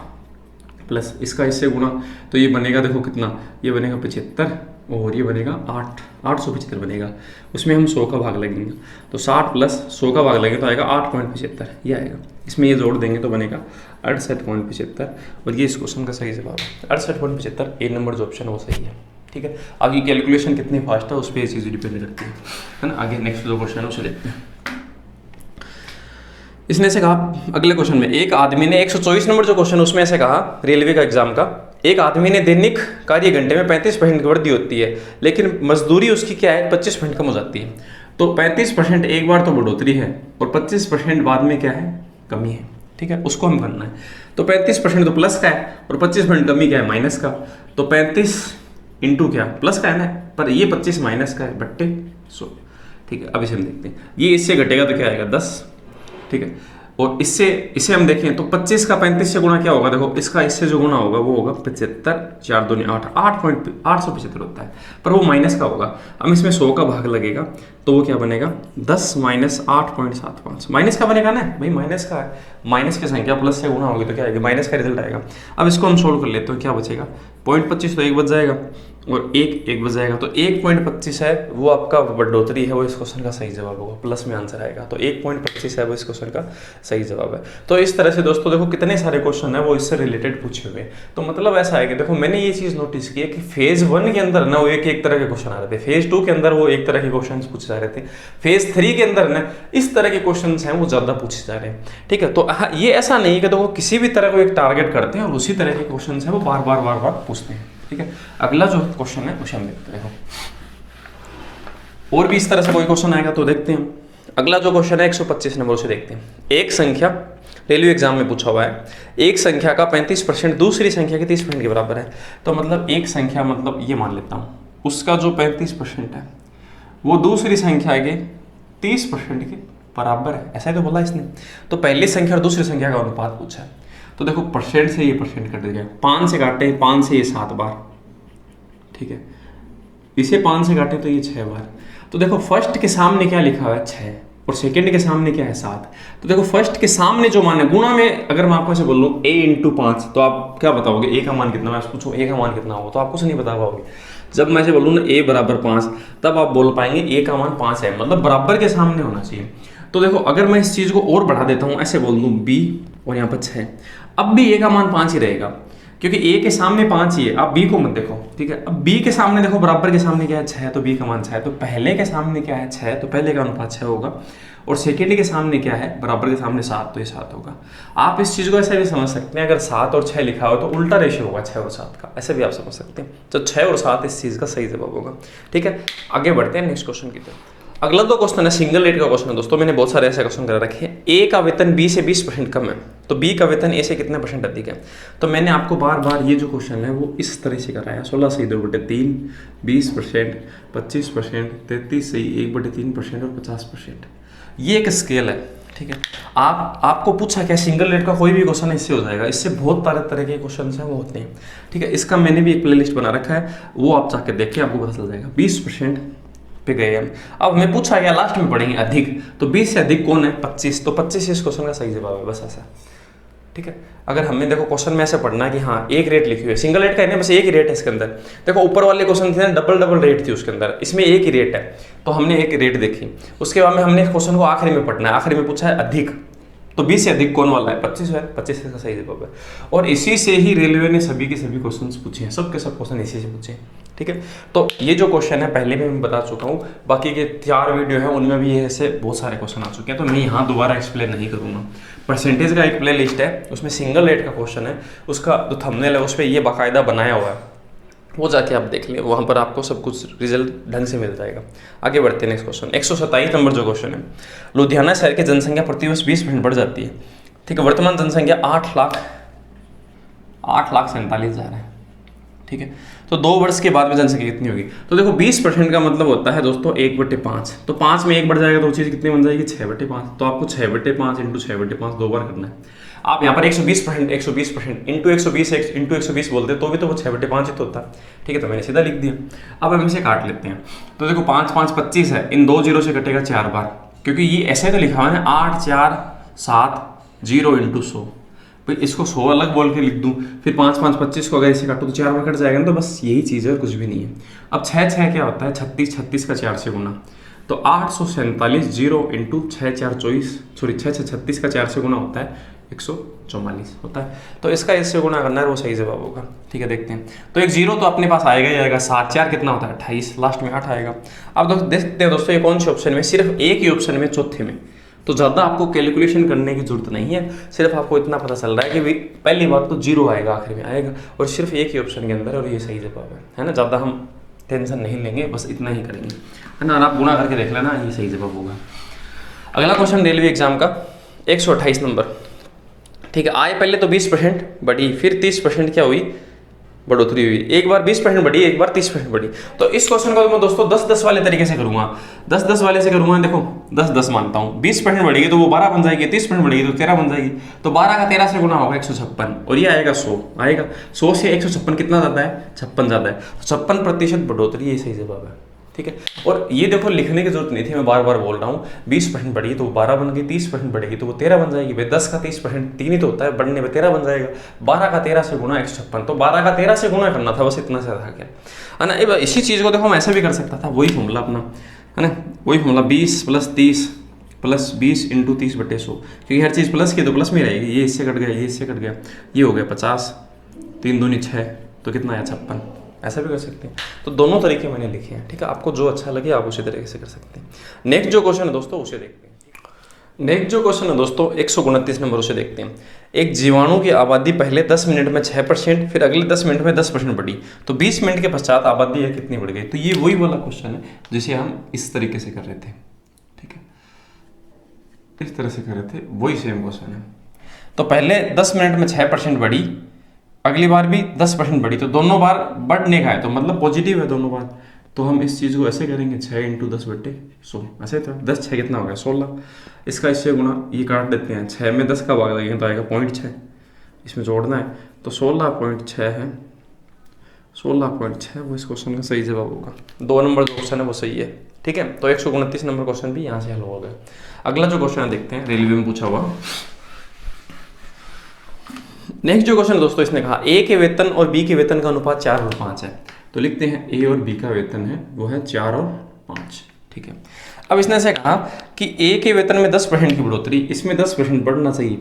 प्लस इसका इससे गुणा, तो ये बनेगा देखो कितना, ये बनेगा 75 और ये बनेगा 875 बनेगा। उसमें हम 100 का भाग लगेंगे, तो 60 प्लस 100 का भाग लगेंगे तो आएगा 8.75, ये आएगा। इसमें ये जोड़ देंगे तो बनेगा 68.75, और ये इस क्वेश्चन का सही जवाब है 68.75। ए नंबर जो ऑप्शन है वो सही है। ठीक है, अब ये कैलकुलेशन कितनी फास्ट है उस पर ये चीज़ डिपेंड करती है ना। आगे नेक्स्ट जो क्वेश्चन है उसे देखते हैं। इसने ऐसे कहा अगले क्वेश्चन में, एक आदमी ने 124 नंबर जो क्वेश्चन उसमें ऐसे कहा, रेलवे का एग्जाम का, एक आदमी ने दैनिक कार्य घंटे में 35% की वृद्धि होती है, लेकिन मजदूरी उसकी क्या है 25% कम हो जाती है। तो 35% एक बार तो बढ़ोतरी है और 25% बाद में क्या है, कमी है। ठीक है, उसको हम करना है। तो 35% तो प्लस का है और 25% कमी क्या है, माइनस का। तो 35 इंटू क्या, प्लस का है ना, पर ये 25 माइनस का है, बट्टे 100। ठीक है, अब इसे हम देखते हैं, ये इससे घटेगा तो क्या आएगा 10। ठीक है, और इसे हम देखें तो 25 का 35 से गुणा क्या होगा, देखो इसका इससे जो गुणा होगा वो होगा 75, 4 दूनी 8, 8.875 होता है, पर वो माइनस का होगा। अब इसमें 100 का भाग लगेगा तो वो क्या बनेगा 10 माइनस 8.75, माइनस का बनेगा ना भाई, माइनस का है, माइनस की संख्या प्लस से गुणा होगी तो क्या आएगा, माइनस का रिजल्ट आएगा। अब इसको हम सोल्व कर लेते हैं, क्या बचेगा 0.25, तो 1 बच जाएगा और 1 बच जाएगा, तो 1.25 है वो आपका बढ़ोतरी है, वो इस क्वेश्चन का सही जवाब होगा, प्लस में आंसर आएगा। तो 1.25 है वो इस क्वेश्चन का सही जवाब है। तो इस तरह से दोस्तों देखो कितने सारे क्वेश्चन है वो इससे रिलेटेड पूछे हुए। तो मतलब ऐसा है कि देखो मैंने ये चीज नोटिस की है कि फेज 1 के अंदर ना वो एक तरह के क्वेश्चन आ रहे थे, फेज 2 के अंदर वो एक तरह के क्वेश्चन पूछे जा रहे थे, फेज 3 के अंदर ना इस तरह के क्वेश्चन हैं वो ज्यादा पूछे जा रहे हैं। ठीक है, तो ये ऐसा नहीं है कि देखो किसी भी तरह को एक टारगेट करते हैं और उसी तरह के क्वेश्चन है वो बार बार पूछते हैं। ठीक है, अगला जो क्वेश्चन है उसे हम देखते हैं, और भी इस तरह से कोई क्वेश्चन आएगा तो देखते हैं। अगला जो क्वेश्चन है 125 नंबर उसे देखते हैं। एक संख्या रेलवे एग्जाम में पूछा हुआ है, एक संख्या का 35% दूसरी संख्या के 30% के बराबर है। तो मतलब एक संख्या, मतलब ये मान लेता हूँ उसका जो 35% है वो दूसरी संख्या के 30% के बराबर है, ऐसा ही तो बोला इसने। तो पहली संख्या और दूसरी संख्या का अनुपात पूछा है, तो देखो परसेंट से ये परसेंट कट गया, 5 से काटे 5 से ये 7 बार, ठीक है, इसे 5 से काटे तो ये 6 बार। तो देखो फर्स्ट के सामने क्या लिखा हुआ है 6 और सेकंड के सामने क्या है 7। तो देखो फर्स्ट के सामने जो मान है गुणा में, अगर मैं आपको ऐसे बोल लूँ a × 5 तो आप क्या बताओगे a का मान कितना, मैं पूछूं a का मान कितना होगा तो आप कुछ नहीं बता पाओगे। जब मैं ऐसे बोलूँ ना a = 5 तब आप बोल पाएंगे a का मान 5 है, मतलब बराबर के सामने होना चाहिए। तो देखो अगर मैं इस चीज़ को और बढ़ा देता हूँ, ऐसे बोल दूँ b और यहाँ पर 6, अब भी a का मान 5 ही रहेगा क्योंकि a के सामने 5 ही है। अब b को मत देखो, ठीक है, अब b के सामने देखो बराबर के सामने क्या है 6, तो b का मान 6 है। तो पहले के सामने क्या है 6, तो पहले का अनुपात 6 होगा, और सेकेंड के सामने क्या है बराबर के सामने 7, तो ये 7 होगा। आप इस चीज़ को ऐसे भी समझ सकते हैं, अगर 7 और 6 लिखा हो तो उल्टा रेशियो होगा 6 और 7 का, ऐसे भी आप समझ सकते हैं। तो 6 और 7 इस चीज़ का सही जवाब होगा। ठीक है, आगे बढ़ते हैं नेक्स्ट क्वेश्चन की तरफ। अगला दो क्वेश्चन है सिंगल रेट का क्वेश्चन है दोस्तों। मैंने बहुत सारे ऐसे क्वेश्चन कर रखे हैं। ए का वेतन बी से 20% कम है तो बी का वेतन ए से कितने % अधिक है। तो मैंने आपको बार बार ये जो क्वेश्चन है वो इस तरह से कराया, 16 से 2/3, 20%, 25%, 33 से 1/3% और 50%। ये एक स्केल है, ठीक है। आपको पूछा क्या सिंगल रेट का कोई भी क्वेश्चन इससे हो जाएगा, इससे बहुत तरह के क्वेश्चन हैं वो होते हैं, ठीक है। इसका मैंने भी एक प्लेलिस्ट बना रखा है, वो आप जाके देखिए, आपको पता चल जाएगा। 20% पे गए हम। अब हमें पूछा गया लास्ट में पढ़ेंगे अधिक, तो 20 से अधिक कौन है? 25, तो 25 इस क्वेश्चन का सही जवाब है, बस ऐसा, ठीक है। अगर हमें देखो क्वेश्चन में ऐसे पढ़ना है कि हाँ एक रेट लिखी हुई है, सिंगल रेट का है ना, बस एक ही रेट है इसके अंदर। देखो ऊपर वाले क्वेश्चन थे ना, डबल रेट थी उसके अंदर, इसमें एक ही रेट है, तो हमने एक रेट देखी। उसके बाद में हमने क्वेश्चन को आखिरी में पढ़ना है, आखिरी में पूछा है अधिक, तो 20 से अधिक कौन वाला है? 25 है, 25 का सही जवाब है। और इसी से ही रेलवे ने सभी के सभी क्वेश्चंस पूछे हैं, सब के सब क्वेश्चन इसी से पूछे हैं, ठीक है। तो ये जो क्वेश्चन है पहले भी मैं बता चुका हूँ, बाकी के 4 वीडियो हैं उनमें भी ऐसे बहुत सारे क्वेश्चन आ चुके हैं, तो मैं यहाँ दोबारा एक्सप्लेन नहीं करूँगा। परसेंटेज का एक प्ले लिस्ट है, उसमें सिंगल रेट का क्वेश्चन है, उसका जो थंबनेल है उस पर ये बाकायदा बनाया हुआ है, वो जाके आप देख लें, वहाँ पर आपको सब कुछ रिजल्ट ढंग से मिल जाएगा। आगे बढ़ते हैं नेक्स्ट क्वेश्चन। 127 नंबर जो क्वेश्चन है, लुधियाना शहर की जनसंख्या प्रतिवर्ष 20% बढ़ जाती है, ठीक है। वर्तमान जनसंख्या 8,47,000 है, ठीक है। तो 2 वर्ष के बाद में जनसंख्या कितनी होगी? तो देखो 20% का मतलब होता है दोस्तों 1/5, तो 5 में 1 बढ़ जाएगा तो वो चीज़ कितनी बन जाएगी? 6/5। तो आपको 6/5 × 6/5 2 बार करना है। आप यहाँ पर 120% इंटू 120 बोलते तो भी तो वो 6/5 ही तो होता है, ठीक है। तो मैंने सीधा लिख दिया। अब हम इसे काट लेते हैं, तो देखो 5 5 25 है, इन 2 जीरो से कटेगा 4 बार, क्योंकि ये ऐसे तो लिखा हुआ है 8 4 7 0 × 100। भाई इसको 100 अलग बोल के लिख दूं, फिर 5 5 25 को अगर इसे काटो तो 4 बार कट जाएगा ना, तो बस यही चीज़ है और कुछ भी नहीं है। अब 6 6 क्या होता है? 36 36 का 4 से गुना, तो 847 0 × 6 4 24, सॉरी 6 6 36 का 4 से गुना होता है 144 होता है। तो इसका इससे गुना करना है, वो सही जवाब होगा, ठीक है। देखते हैं, तो एक 0 तो अपने पास आएगा ही आएगा, 7 4 कितना होता है? 28, लास्ट में 8 आएगा। अब देखते हैं दोस्तों ये कौन से ऑप्शन में, सिर्फ एक ही ऑप्शन में, चौथे में, तो ज़्यादा आपको कैलकुलेशन करने की जरूरत नहीं है, सिर्फ आपको इतना पता चल रहा है कि पहली बात तो 0 आएगा, आखिर में आएगा, और सिर्फ एक ही ऑप्शन के अंदर, और ये सही जवाब है ना। ज़्यादा हम टेंशन नहीं लेंगे, बस इतना ही करेंगे, है ना। आप गुना करके देख लेना, ये सही जवाब होगा। अगला क्वेश्चन रेलवे एग्जाम का 128 नंबर, ठीक है। आय पहले तो 20% बढ़ी, फिर 30% क्या हुई? बढ़ोतरी हुई। एक बार 20% बढ़ी, एक बार 30% बढ़ी। तो इस क्वेश्चन को मैं दोस्तों 10-10 वाले तरीके से करूंगा, 10-10 वाले से करूंगा। देखो 10-10 मानता हूँ, 20% बढ़ेगी तो वो 12 बन जाएगी, 30% बढ़ेगी तो 13 बन जाएगी, तो 12 का 13 से गुना होगा 156, और ये आएगा 100 आएगा। 100 से 156 कितना ज़्यादा है? 56 ज़्यादा है, 56% बढ़ोतरी, ये सही जवाब है, ठीक है। और ये देखो लिखने की जरूरत नहीं थी, मैं बार बार बोल रहा हूँ। 20% बढ़ी तो वो 12 बन गई, 30% बढ़ेगी तो वो 13 बन जाएगी। भाई 10 का 30% 3 ही तो होता है, बढ़ने में 13 बन जाएगा। 12 का 13 से गुना 156, तो 12 का 13 से गुना करना था, बस इतना सा था क्या, है ना। इसी चीज़ को देखो हम ऐसे भी कर सकता था, वही फॉर्मूला अपना, है ना, वही फॉर्मूला 20 + 30 + 20 × 30/100, क्योंकि हर चीज़ प्लस की तो प्लस में रहेगी। ये इससे कट गया, ये इससे कट गया, ये हो गया 50, 3 दूनी 6, तो कितना आया? 56। ऐसा भी कर सकते हैं, तो दोनों तरीके मैंने लिखे हैं, ठीक है। आपको जो अच्छा लगे आप उसी तरीके से कर सकते हैं। नेक्स्ट जो क्वेश्चन है दोस्तों उसे देखते हैं। नेक्स्ट जो क्वेश्चन है दोस्तों 129 नंबर, उसे देखते हैं। एक जीवाणु की आबादी पहले 10 मिनट में 6%, फिर अगले 10 मिनट में 10% बढ़ी, तो 20 मिनट के पश्चात आबादी है कितनी बढ़ गई? तो ये वही वाला क्वेश्चन है जिसे हम इस तरीके से कर रहे थे, ठीक है, इस तरह से कर रहे थे, वही सेम क्वेश्चन है। तो पहले 10 मिनट में 6% बढ़ी, अगली बार भी 10% बढ़ी, तो दोनों बार बढ़ने का है, तो मतलब पॉजिटिव है दोनों बार। तो हम इस चीज़ को ऐसे करेंगे 6 × 10/100, ऐसे था 10 6 कितना हो गया? 16। इसका इससे गुना, ये काट देते हैं, 6 में 10 का भाग लगेगा तो आएगा 0.6, इसमें जोड़ना है, तो 16.6 है, 16.6 वो इस क्वेश्चन का सही जवाब होगा। 2 नंबर जो क्वेश्चन है वो सही है, ठीक है। तो 129 नंबर क्वेश्चन भी यहाँ से हल हो गया। अगला जो क्वेश्चन है देखते हैं, रेलवे में पूछा हुआ। नेक्स्ट जो क्वेश्चन दोस्तों इसने कहा ए के वेतन और बी के वेतन का अनुपात 4 और 5 है, तो लिखते हैं ए और बी का वेतन है वो है 4 और 5, ठीक है। अब इसने ऐसे कहा कि ए के वेतन में 10% की बढ़ोतरी, इसमें 10% बढ़ना चाहिए,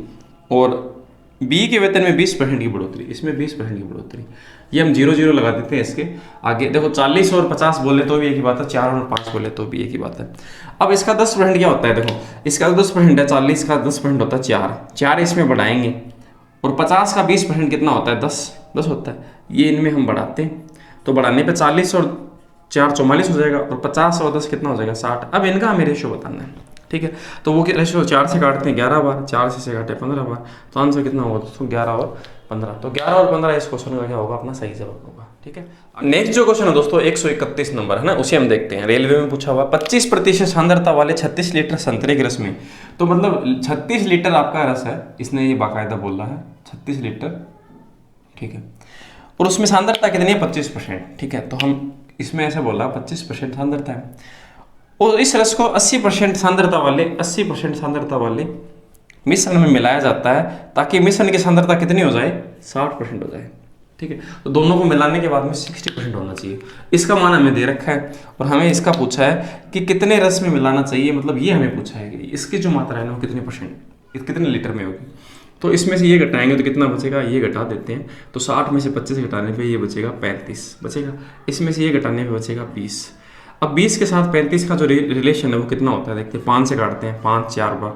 और बी के वेतन में 20% की बढ़ोतरी, इसमें 20% की बढ़ोतरी। ये हम 0 0 लगा देते हैं इसके आगे। देखो 40 और 50 बोले तो भी एक ही बात है, 4 और 5 बोले तो भी एक ही बात है। अब इसका 10% क्या होता है? देखो इसका 10% है, 40 का 10% होता है 4 इसमें बढ़ाएंगे, और 50 का 20% कितना होता है? 10 होता है। ये इनमें हम बढ़ाते हैं, तो बढ़ाने पे 40 और 4 44 हो जाएगा, और 50 और 10 कितना हो जाएगा? 60। अब इनका हमें रेशो बताना है, ठीक है। तो वो रेशो 4 से काटते हैं 11 बार, 4 से काटे 15 बार, तो आंसर कितना होगा दोस्तों? 11 और 15। तो 11 और 15 इस क्वेश्चन का क्या होगा? अपना सही जवाब होगा। ठीक है। नेक्स्ट जो क्वेश्चन है दोस्तों 131 नंबर है ना, उसे हम देखते हैं। रेलवे में पूछा हुआ 25% सांद्रता वाले 36 लीटर संतरे के रस में, तो मतलब 36 लीटर आपका रस है, इसने ये बाकायदा बोला है 36 लीटर, ठीक है, और उसमें सांद्रता कितनी है 25%, ठीक है। तो हम इसमें ऐसे बोल रहा है 25% सांद्रता है, और इस रस को 80% सांद्रता वाले मिश्रण में मिलाया जाता है, ताकि मिश्रण की सांद्रता कितनी हो जाए 60% हो जाए, ठीक है। तो दोनों को मिलाने के बाद में 60% होना चाहिए। इसका मान हमें दे रखा है, और हमें इसका पूछा है कि कितने रस में मिलाना चाहिए, मतलब ये हमें पूछा है कि इसकी जो मात्रा है ना वो कितने परसेंट, कितने लीटर में होगी। तो इसमें से ये घटाएंगे तो कितना बचेगा, ये घटा देते हैं, तो 60 में से 25 घटाने पे ये बचेगा 35 बचेगा। इसमें से ये घटाने पे बचेगा 20। अब 20 के साथ 35 का जो रिलेशन है वो कितना होता है देखते हैं। 5 से काटते हैं, 5 4 बार,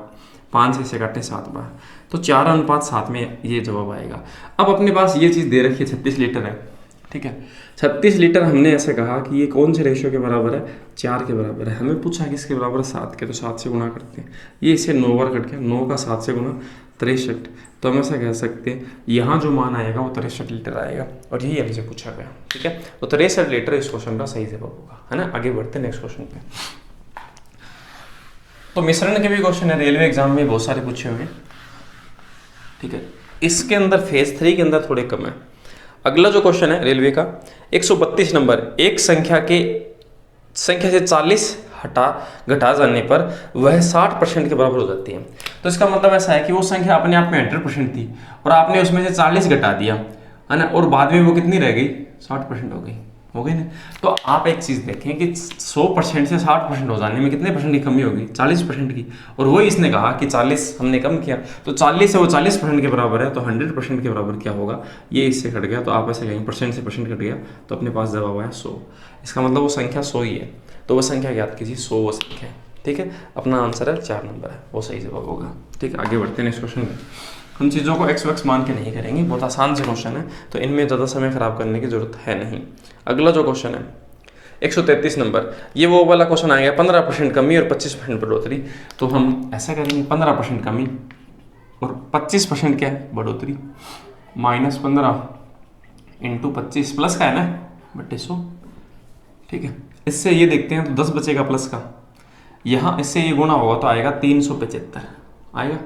5 से काटते हैं 7 बार, तो 4:7 में ये जवाब आएगा। अब अपने पास ये चीज़ दे रखी है 36 लीटर है, ठीक है। 36 लीटर हमने ऐसे कहा कि ये कौन से रेशियो के बराबर है, 4 के बराबर है। हमें पूछा कि इसके बराबर है 7 के, तो 7 से गुणा करते हैं, ये इसे 9 बार कट गया, 9 का 7 से गुणा 63। तो हम ऐसा कह सकते हैं यहाँ जो मान आएगा वो 63 लीटर आएगा, और यही हमसे पूछा गया, ठीक है। तो 63 लीटर इस क्वेश्चन का सही जवाब होगा, है ना। आगे बढ़ते हैं नेक्स्ट क्वेश्चन पे। तो मिश्रण के भी क्वेश्चन है, रेलवे एग्जाम में बहुत सारे पूछे हुए, ठीक है। इसके अंदर फेज 3 के अंदर थोड़े कम है। अगला जो क्वेश्चन है रेलवे का 132 नंबर, एक संख्या से 40 घटा जाने पर वह 60% के बराबर हो जाती है। तो इसका मतलब ऐसा है कि वो संख्या अपने आप में 100% थी, और आपने उसमें से 40 घटा दिया, है ना, और बाद में वो कितनी रह गई 60% हो गई ना। तो आप एक चीज़ देखें कि 100% से 60% हो जाने में कितने परसेंट की कमी होगी, 40% की। और वही इसने कहा कि 40 हमने कम किया, तो 40 से वो 40% के बराबर है, तो 100% के बराबर क्या होगा, ये इससे कट गया, तो आप ऐसे कहेंगे परसेंट से परसेंट कट गया, तो अपने पास जवाब आया 100। इसका मतलब वो संख्या 100 ही है, तो वो संख्या ज्ञात कीजिए, 100 वो संख्या है, ठीक है। अपना आंसर है 4 नंबर है, वो सही जवाब होगा, ठीक है। आगे बढ़ते हैं नेक्स्ट क्वेश्चन में। हम चीज़ों को एक्स मान के नहीं करेंगे, बहुत आसान से क्वेश्चन है, तो इनमें ज़्यादा समय खराब करने की जरूरत है नहीं। अगला जो क्वेश्चन है 133 नंबर, ये वो वाला क्वेश्चन आएगा 15% कमी और 25% बढ़ोतरी। तो हम ऐसा करेंगे 15% कमी और 25% क्या है बढ़ोतरी, -15 × 25 प्लस का है ना बटे 100, ठीक है। इससे ये देखते हैं तो 10 बचेगा प्लस का, यहाँ इससे ये गुणा होगा तो आएगा 375 आएगा,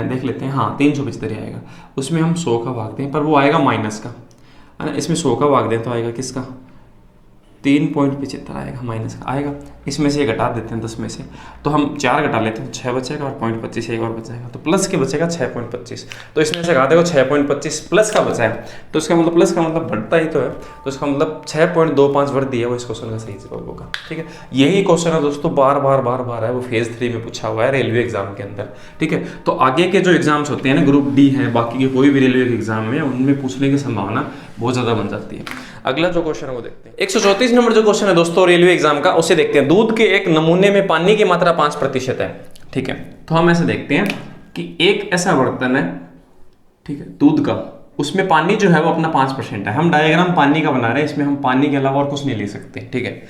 देख लेते हैं, हाँ 375 आएगा। उसमें हम 100 का भागते हैं, पर वो आएगा माइनस का, है ना। इसमें 100 का भाग दें तो आएगा किसका, 3.75 आएगा, माइनस का आएगा। इसमें से ये घटा देते हैं 10 में से, तो हम 4 घटा लेते हैं, 6 बचेगा, और 0.25 एक और बचेगा, तो प्लस के बचेगा 6.25। तो इसमें से घाते को 6.25 प्लस का बचा है, तो इसका मतलब प्लस का मतलब बढ़ता ही तो है, तो इसका मतलब 6.25 बढ़ दिया, वो इस क्वेश्चन का सही जवाब होगा, ठीक है। यही क्वेश्चन है दोस्तों बार बार है, वो फेज 3 में पूछा हुआ है रेलवे एग्जाम के अंदर, ठीक है। तो आगे के जो एग्जाम्स होते हैं ना, ग्रुप डी है, बाकी के कोई भी रेलवे के एग्जाम में, उनमें पूछने की संभावना बहुत ज़्यादा बन जाती है। अगला जो क्वेश्चन है वो देखते हैं 134 नंबर जो क्वेश्चन है दोस्तों रेलवे एग्जाम का, उसे देखते हैं। दूध के एक नमूने में पानी की मात्रा 5% है, ठीक है। तो हम ऐसे देखते हैं कि एक ऐसा बर्तन है, ठीक है, दूध का, उसमें पानी जो है वो अपना 5% है। हम डायग्राम पानी का बना रहे हैं, इसमें हम पानी के अलावा और कुछ नहीं ले सकते, ठीक है।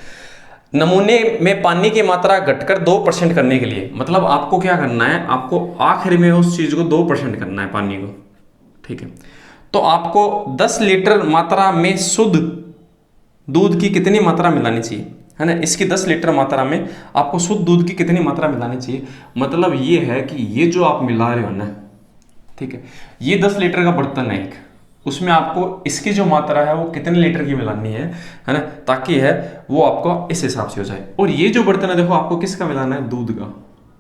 नमूने में पानी की मात्रा घटकर 2% करने के लिए, मतलब आपको क्या करना है, आपको आखिर में उस चीज को 2% करना है पानी को, ठीक है। तो आपको 10 लीटर मात्रा में शुद्ध दूध की कितनी मात्रा मिलानी चाहिए, है ना। इसकी 10 लीटर मात्रा में आपको शुद्ध दूध की कितनी मात्रा मिलानी चाहिए, मतलब ये है कि ये जो आप मिला रहे हो ना, ठीक है, ये 10 लीटर का बर्तन है एक, उसमें आपको इसकी जो मात्रा है वो कितने लीटर की मिलानी है ना, ताकि है वो आपको इस हिसाब से हो जाए। और ये जो बर्तन है देखो आपको किसका मिलाना है, दूध का,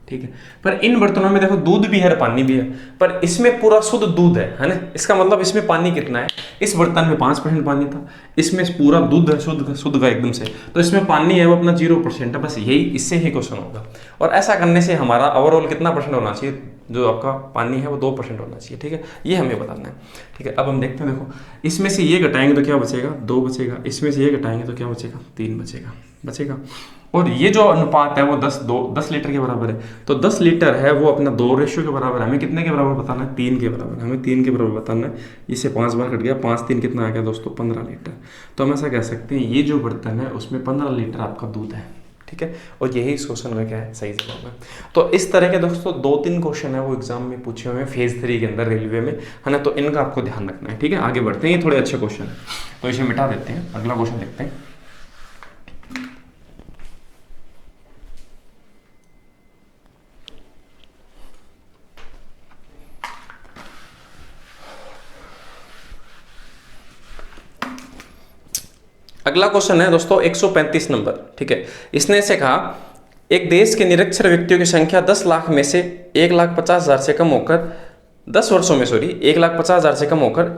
ठीक है। पर इन बर्तनों में देखो दूध भी है, पानी भी है, पर इसमें पूरा शुद्ध दूध है ना। इसका मतलब इसमें पानी कितना है, इस बर्तन में 5% पानी था, इसमें पूरा दूध है शुद्ध का एकदम से, तो इसमें पानी है वो अपना 0% है। बस यही, इससे ही क्वेश्चन होगा। और ऐसा करने से हमारा ओवरऑल कितना परसेंट होना चाहिए, जो आपका पानी है वो 2% होना चाहिए, ठीक है। ये हमें बताना है, ठीक है। अब हम देखते हैं, देखो इसमें से ये घटाएंगे तो क्या बचेगा, 2 बचेगा, इसमें से ये घटाएंगे तो क्या बचेगा, 3 बचेगा। और ये जो अनुपात है वो 10 लीटर के बराबर है, तो 10 लीटर है वो अपना 2 रेशियो के बराबर है। हमें कितने के बराबर बताना है, 3 के बराबर, हमें 3 के बराबर बताना है। इससे 5 बार कट गया, 5 3 कितना आ गया दोस्तों, 15 लीटर। तो हम ऐसा कह सकते हैं ये जो बर्तन है उसमें 15 लीटर आपका दूध है, ठीक है, और यही इस क्वेश्चन का क्या है, सही जवाब है। तो इस तरह के दोस्तों 2-3 क्वेश्चन है वो एग्जाम में पूछे हुए हैं फेज 3 के अंदर रेलवे में, है ना, तो इनका आपको ध्यान रखना है। ठीक है, आगे बढ़ते हैं, ये थोड़े अच्छे क्वेश्चन है तो इसे मिटा देते हैं, अगला क्वेश्चन देखते हैं। अगला क्वेश्चन है दोस्तों 135 नंबर। ठीक है, इसने से कहा एक देश के निरक्षर व्यक्तियों की संख्या 10 लाख में से 1,50,000 से कम होकर 10 वर्षों में 1,50,000 से कम होकर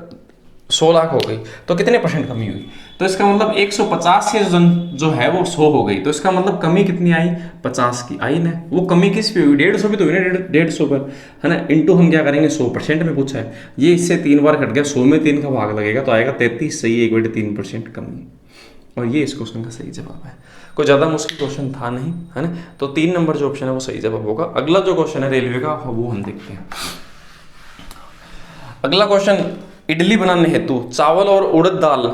100 लाख हो गई, तो कितने परसेंट कमी हुई? तो इसका मतलब 150 से जो है वो 100 हो गई, तो इसका मतलब कमी कितनी आई? 50 की आई ना। वो कमी किस पे हुई? 150 भी तो हुई ना, 150 पर, है ना। इंटू हम क्या करेंगे, 100% में पूछा है, ये इससे 3 बार कट गया, 100 में 3 का भाग लगेगा तो आएगा 33, सही 1/3% कमी, और ये इस क्वेश्चन का सही जवाब है। कोई ज़्यादा मुश्किल क्वेश्चन था नहीं, है ना, तो 3 नंबर जो ऑप्शन है वो सही जवाब होगा। अगला जो क्वेश्चन है रेलवे का वो हम देखते हैं। अगला क्वेश्चन, इडली बनाने हेतु चावल और उड़द दाल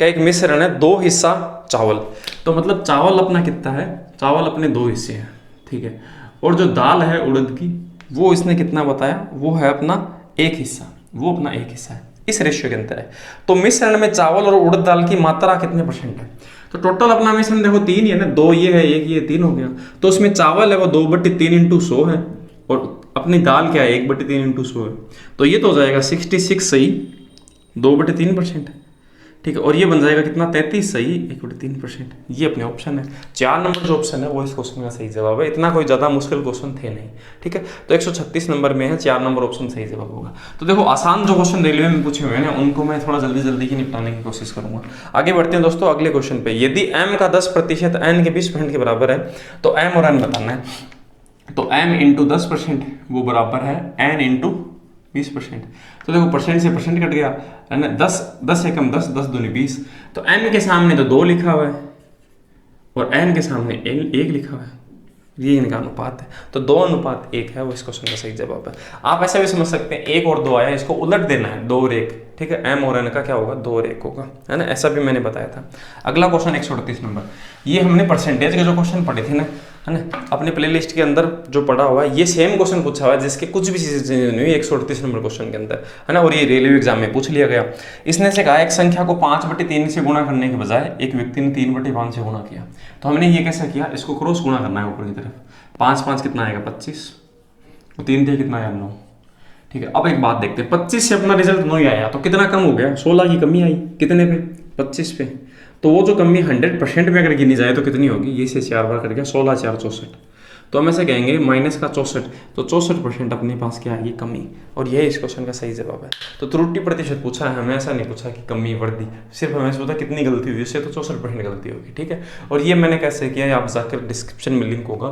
का एक मिश्रण है, 2 हिस्सा चावल, तो मतलब चावल अपना कितना है, चावल अपने 2 हिस्से हैं, ठीक है, और जो दाल है उड़द की वो इसने कितना बताया, वो है अपना 1 हिस्सा, वो अपना 1 हिस्सा है, इस रेशियो के अंदर है। तो मिश्रण में चावल और उड़द दाल की मात्रा कितने % है? तो टोटल अपना मिश्रण देखो 3 ही है ना, 2 ये है, 1 ये, 3 हो गया। तो उसमें चावल है वो 2/3 × 100 है, और अपनी दाल क्या है 1/3 × 100 है, तो ये तो हो जाएगा 66 सही 2/3%, ठीक है, और ये बन जाएगा कितना 33 सही 1/3%। ये अपने ऑप्शन है। 4 नंबर जो ऑप्शन है वो इस क्वेश्चन का सही जवाब है। इतना कोई ज़्यादा मुश्किल क्वेश्चन थे नहीं, ठीक है, तो 136 नंबर में है, 4 नंबर ऑप्शन सही जवाब होगा। तो देखो आसान जो क्वेश्चन रेलवे में पूछे हुए हैं ना उनको मैं थोड़ा जल्दी जल्दी ही निपटाने की कोशिश करूंगा। आगे बढ़ते हैं दोस्तों अगले क्वेश्चन पे। यदि m का 10% n के 20% के बराबर है तो m और n बताना है। तो m × 10% वो बराबर है n × 20%। तो देखो परसेंट से परसेंट कट गया, है ना, 10 से कम 10, 10 दूनी 20, तो n के सामने तो 2 लिखा हुआ है और n के सामने 1 लिखा हुआ है, ये इनका अनुपात है, तो 2:1 है, वो इस क्वेश्चन का सही जवाब है। आप ऐसा भी समझ सकते हैं 1 और 2 आया, इसको उलट देना है 2 और 1, ठीक है, m और n का क्या होगा 2 और 1 होगा, है ना, ऐसा भी मैंने बताया था। अगला क्वेश्चन 138 नंबर, ये हमने परसेंटेज के जो क्वेश्चन पढ़े थे ना, है ना, अपने प्लेलिस्ट के अंदर जो पढ़ा हुआ है, ये सेम क्वेश्चन पूछा हुआ है जिसके कुछ भी चीजें चेंज नहीं हुई 138 नंबर क्वेश्चन के अंदर, है ना, और ये रेलवे एग्जाम में पूछ लिया गया। इसने से कहा एक संख्या को 5/3 से गुणा करने के बजाय एक व्यक्ति ने 3/5 से गुणा किया, तो हमने ये कैसे किया, इसको क्रॉस गुणा करना है ऊपर की तरफ, 5 कितना आएगा 25, और 3 कितना आया 9, ठीक है। अब एक बात देखते हैं, 25 से अपना रिजल्ट 9 ही आया, तो कितना कम हो गया, 16 की कमी आई, कितने पे 25 पे, तो वो जो कमी 100% में अगर गिनी जाए तो कितनी होगी, ये से 4 बार कट गया, 16 4 64, तो हम ऐसे कहेंगे माइनस का 64, तो 64% अपने पास क्या आएगी कमी, और यही इस क्वेश्चन का सही जवाब है। तो त्रुटि प्रतिशत पूछा है, हमें ऐसा नहीं पूछा कि कमी वृद्धि, सिर्फ हमें सोचा कितनी गलती हुई, इससे तो 64% गलती होगी, ठीक है। और ये मैंने कैसे किया, आप जाकर डिस्क्रिप्शन में लिंक होगा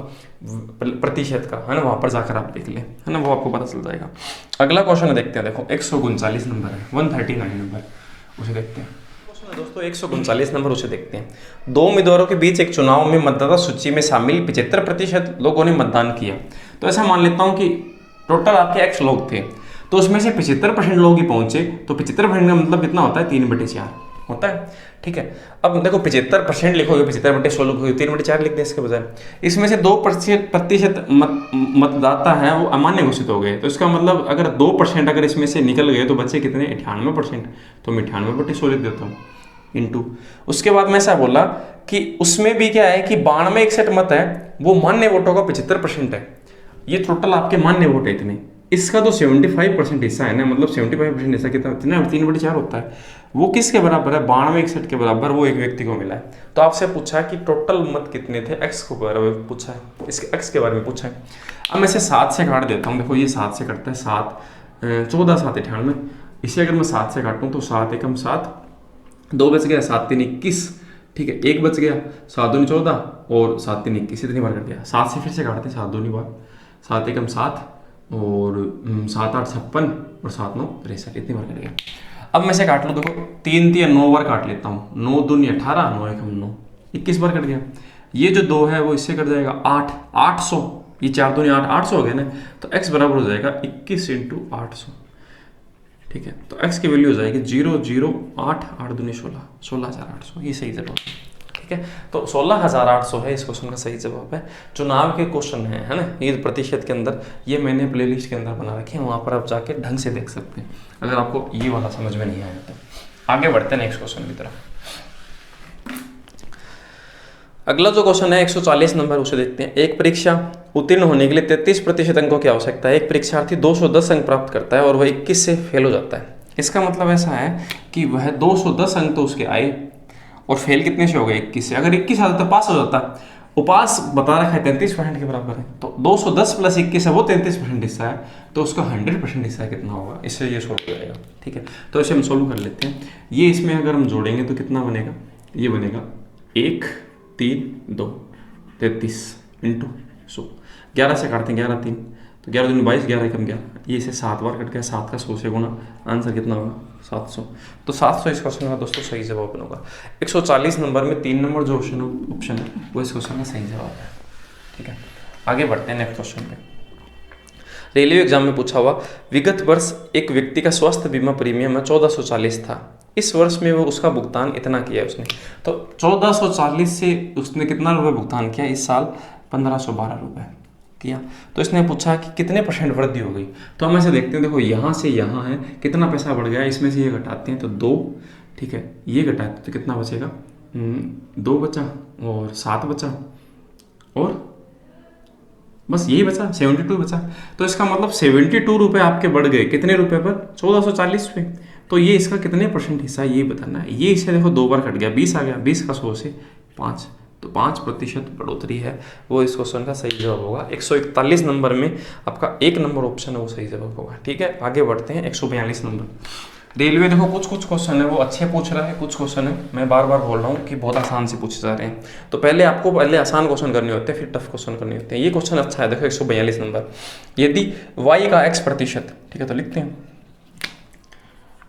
प्रतिशत का, है ना, वहाँ पर जाकर आप देख लें, है ना, वो आपको पता चल जाएगा। अगला क्वेश्चन देखते हैं, देखो 139 नंबर है, 139 नंबर, उसे देखते हैं दोस्तों। 139 नंबर उसे देखते हैं। 2 उम्मीदवारों के बीच एक चुनाव में मतदाता सूची में शामिल 75% लोगों ने मतदान किया, तो ऐसा मान लेता हूं कि टोटल आपके x लोग थे, तो उसमें से 75% लोग ही पहुंचे, तो 75% का मतलब कितना होता है 3/4 होता है, ठीक है। अब देखो 75% लिखोगे, 75/100 लिखोगे, 3/4 लिख दें इसके बजाय। इसमें से 2% मतदाता हैं वो अमान्य घोषित हो गए, तो इसका मतलब अगर 2% अगर इसमें से निकल गए तो बचे कितने 98%, तो मैं 98/100 लिख देता हूँ इंटू। उसके बाद मैं ऐसा बोला कि उसमें भी क्या है कि 92 मत है वो मान्य वोटों का 75% है, ये टोटल आपके मान्य वोट है इतने, इसका तो 75% हिस्सा है ना, मतलब 75% हिस्सा कितना 3/4 होता है, वो किसके बराबर है 92 के बराबर, वो एक व्यक्ति को मिला है। तो आपसे पूछा है कि टोटल मत कितने थे, एक्स के बारे में पूछा है, इसके एक्स के बारे में पूछा है। अब मैं इसे 7 से काट देता हूँ, देखो ये 7 से कटता है, 7 14 7 98, इसे अगर मैं 7 से काटूँ तो 7 एकम 7, 2 बच गया, 7 3 21, ठीक है, 1 बच गया, 7 2 14 और 7 3 21, इतनी बार कट गया। 7 से फिर से काटते हैं, 7 2 बार, 7 एकम 7 और 7 8 56 और 7 9 63, इतनी बार कट गया। अब मैं से काट लो, देखो 3 3 9 बार काट लेता हूँ, 9 2 18, 9 एकम 9, 21 बार कट गया। ये जो 2 है वो इससे कट जाएगा 8 800, ये 4 2 8 800 हो गया ना, तो x बराबर हो जाएगा 21 × 800, ठीक है। तो x की वैल्यू हो जाएगी 0 0 8 8 2 16, 16 4 800, ये सही जवाब है। ठीक है। तो 16,800 है इस क्वेश्चन का सही जवाब है। चुनाव के क्वेश्चन है ना, ये प्रतिशत के अंदर, ये मैंने प्लेलिस्ट के अंदर बना रखे हैं, वहाँ पर आप जाके ढंग से देख सकते हैं अगर आपको ये वाला समझ में नहीं आया तो। आगे बढ़ते हैं नेक्स्ट क्वेश्चन की तरफ। अगला जो क्वेश्चन है 140 नंबर, उसे देखते हैं। एक परीक्षा उत्तीर्ण होने के लिए 33% अंकों की आवश्यकता है। एक परीक्षार्थी 210 अंक प्राप्त करता है और वह 21 से फेल हो जाता है। इसका मतलब ऐसा है कि वह 210 अंक तो उसके आए और फेल कितने से हो गए, 21 से। अगर 21 आता तो पास हो जाता, वो पास बता रखा है 33% के बराबर है, तो 210 प्लस 21 है वो 33% हिस्सा है, तो उसका 100% हिस्सा कितना होगा, इससे ये सोल्व हो जाएगा। ठीक है, तो इसे हम सोल्व कर लेते हैं। ये इसमें अगर हम जोड़ेंगे तो कितना बनेगा, ये बनेगा 1 3 2 33 इंटू 100। 11 से काटते हैं, 11 3 तो 11 दूनी 22, 11 एकम 11, ये इसे 7 बार कट गया, 7 का 100 से गुना, आंसर कितना होगा 700। तो 700 इस क्वेश्चन का दोस्तों सही जवाब होगा। 140 नंबर में 3 नंबर जो ऑप्शन है वो इस क्वेश्चन का सही जवाब है। ठीक है, आगे बढ़ते हैं नेक्स्ट क्वेश्चन पे। रेलवे एग्जाम में पूछा हुआ, विगत वर्ष एक व्यक्ति का स्वास्थ्य बीमा प्रीमियम 1440 था, इस वर्ष में वो उसका भुगतान इतना किया उसने। तो 1440 से उसने कितना रुपए भुगतान किया, इस साल 1512 रुपये किया। तो इसने पूछा कि कितने % वृद्धि हो गई। तो हम ऐसे देखते हैं, देखो यहाँ से यहाँ है, कितना पैसा बढ़ गया, इसमें से ये घटाते हैं तो 2, ठीक है, ये घटाते तो कितना बचेगा, 2 बचा और 7 बचा और बस यही बचा, 72 बचा। तो इसका मतलब 72 रुपये आपके बढ़ गए, कितने रुपए पर, 1440 पे। तो ये इसका कितने % हिस्सा है ये बताना है। ये इसे देखो 2 बार कट गया, 20 आ गया, 20 का 100 से 5, तो 5% बढ़ोतरी है, वो इस क्वेश्चन का सही जवाब होगा। 141 नंबर में आपका 1 नंबर ऑप्शन है वो सही जवाब होगा। ठीक है, आगे बढ़ते हैं। 142 नंबर, रेलवे देखो कुछ क्वेश्चन है वो अच्छे पूछ रहा है, कुछ क्वेश्चन है मैं बार बार बोल रहा हूँ कि बहुत आसान से पूछे जा रहे हैं। तो पहले आसान क्वेश्चन करने होते हैं, फिर टफ क्वेश्चन करने होते हैं। ये क्वेश्चन अच्छा है, देखो 142 नंबर, यदि y का x%, ठीक है, तो लिखते हैं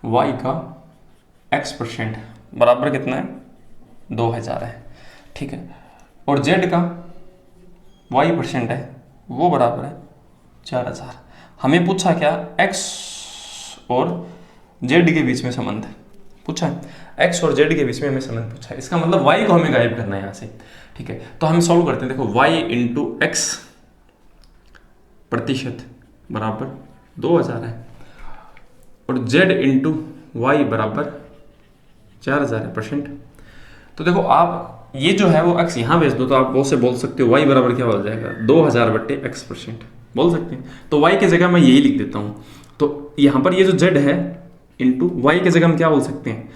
y का x% बराबर कितना है, 2000 है। ठीक है, और z का y% है वो बराबर है 4000। हमें पूछा क्या, x और z के बीच में संबंध है पूछा है, x और z के बीच में हमें संबंध पूछा है। इसका मतलब y को हमें गायब करना है यहाँ से। ठीक है, तो हम सॉल्व करते हैं। देखो y इंटू x % बराबर 2000 है और z इंटू वाई बराबर 4000 है %। तो देखो आप ये जो है वो x यहाँ भेज दो तो आप वो से बोल सकते हो y बराबर क्या हो जाएगा, 2000/x% बोल सकते हैं। तो y की जगह मैं यही लिख देता हूँ। तो यहाँ पर ये जो z है इंटू वाई की जगह हम क्या बोल सकते हैं,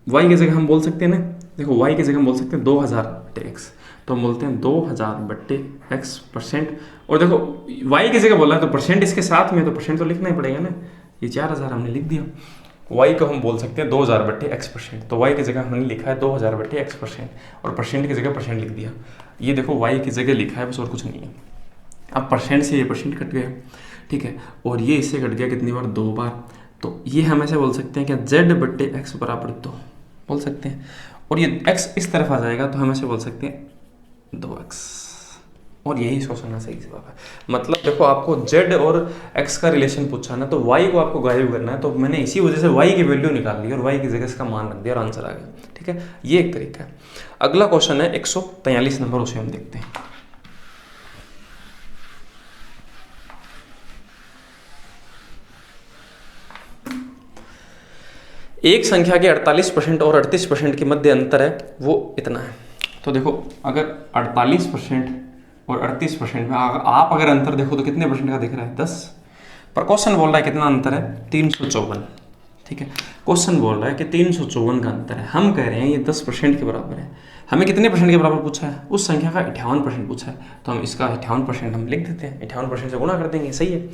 y की जगह हम बोल सकते हैं ना, देखो y की जगह हम बोल सकते हैं 2000/x, तो हम बोलते हैं 2000/x%। और देखो y की जगह बोला है तो परसेंट इसके साथ में, तो परसेंट तो लिखना ही पड़ेगा ना, ये 4000 हमने लिख दिया। y को हम बोल सकते हैं 2000/x%, तो y की जगह हमने लिखा है 2000/x% और परसेंट की जगह परसेंट लिख दिया। ये देखो y की जगह लिखा है बस, और कुछ नहीं है। अब परसेंट से ये परसेंट कट गया, ठीक है, और ये इससे कट गया कितनी बार, 2 बार। तो ये हम ऐसे बोल सकते हैं कि z/x बराबर 2 बोल सकते हैं, और ये x इस तरफ आ जाएगा तो हम ऐसे बोल सकते हैं 2x, और यही इस क्वेश्चन का सही जवाब है। मतलब देखो आपको z और x का रिलेशन पूछा ना, तो y को आपको गायब करना है, तो मैंने इसी वजह से y की वैल्यू निकाल ली और y की जगह इसका मान रख दिया और आंसर आ गया। ठीक है, ये एक तरीका है। अगला क्वेश्चन है 143 नंबर, उसे हम देखते हैं। एक संख्या के 48% और 38% के मध्य अंतर है वो इतना है। तो देखो अगर 48% और 38% में आप अगर अंतर देखो तो कितने % का दिख रहा है, 10। पर क्वेश्चन बोल रहा है कितना अंतर है, 354। ठीक है, क्वेश्चन बोल रहा है कि 354 का अंतर है, हम कह रहे हैं ये 10% के बराबर है। हमें कितने % के बराबर पूछा है, उस संख्या का 58% पूछा है, तो हम इसका 58% हम लिख देते हैं, 58% से गुणा कर देंगे, सही है।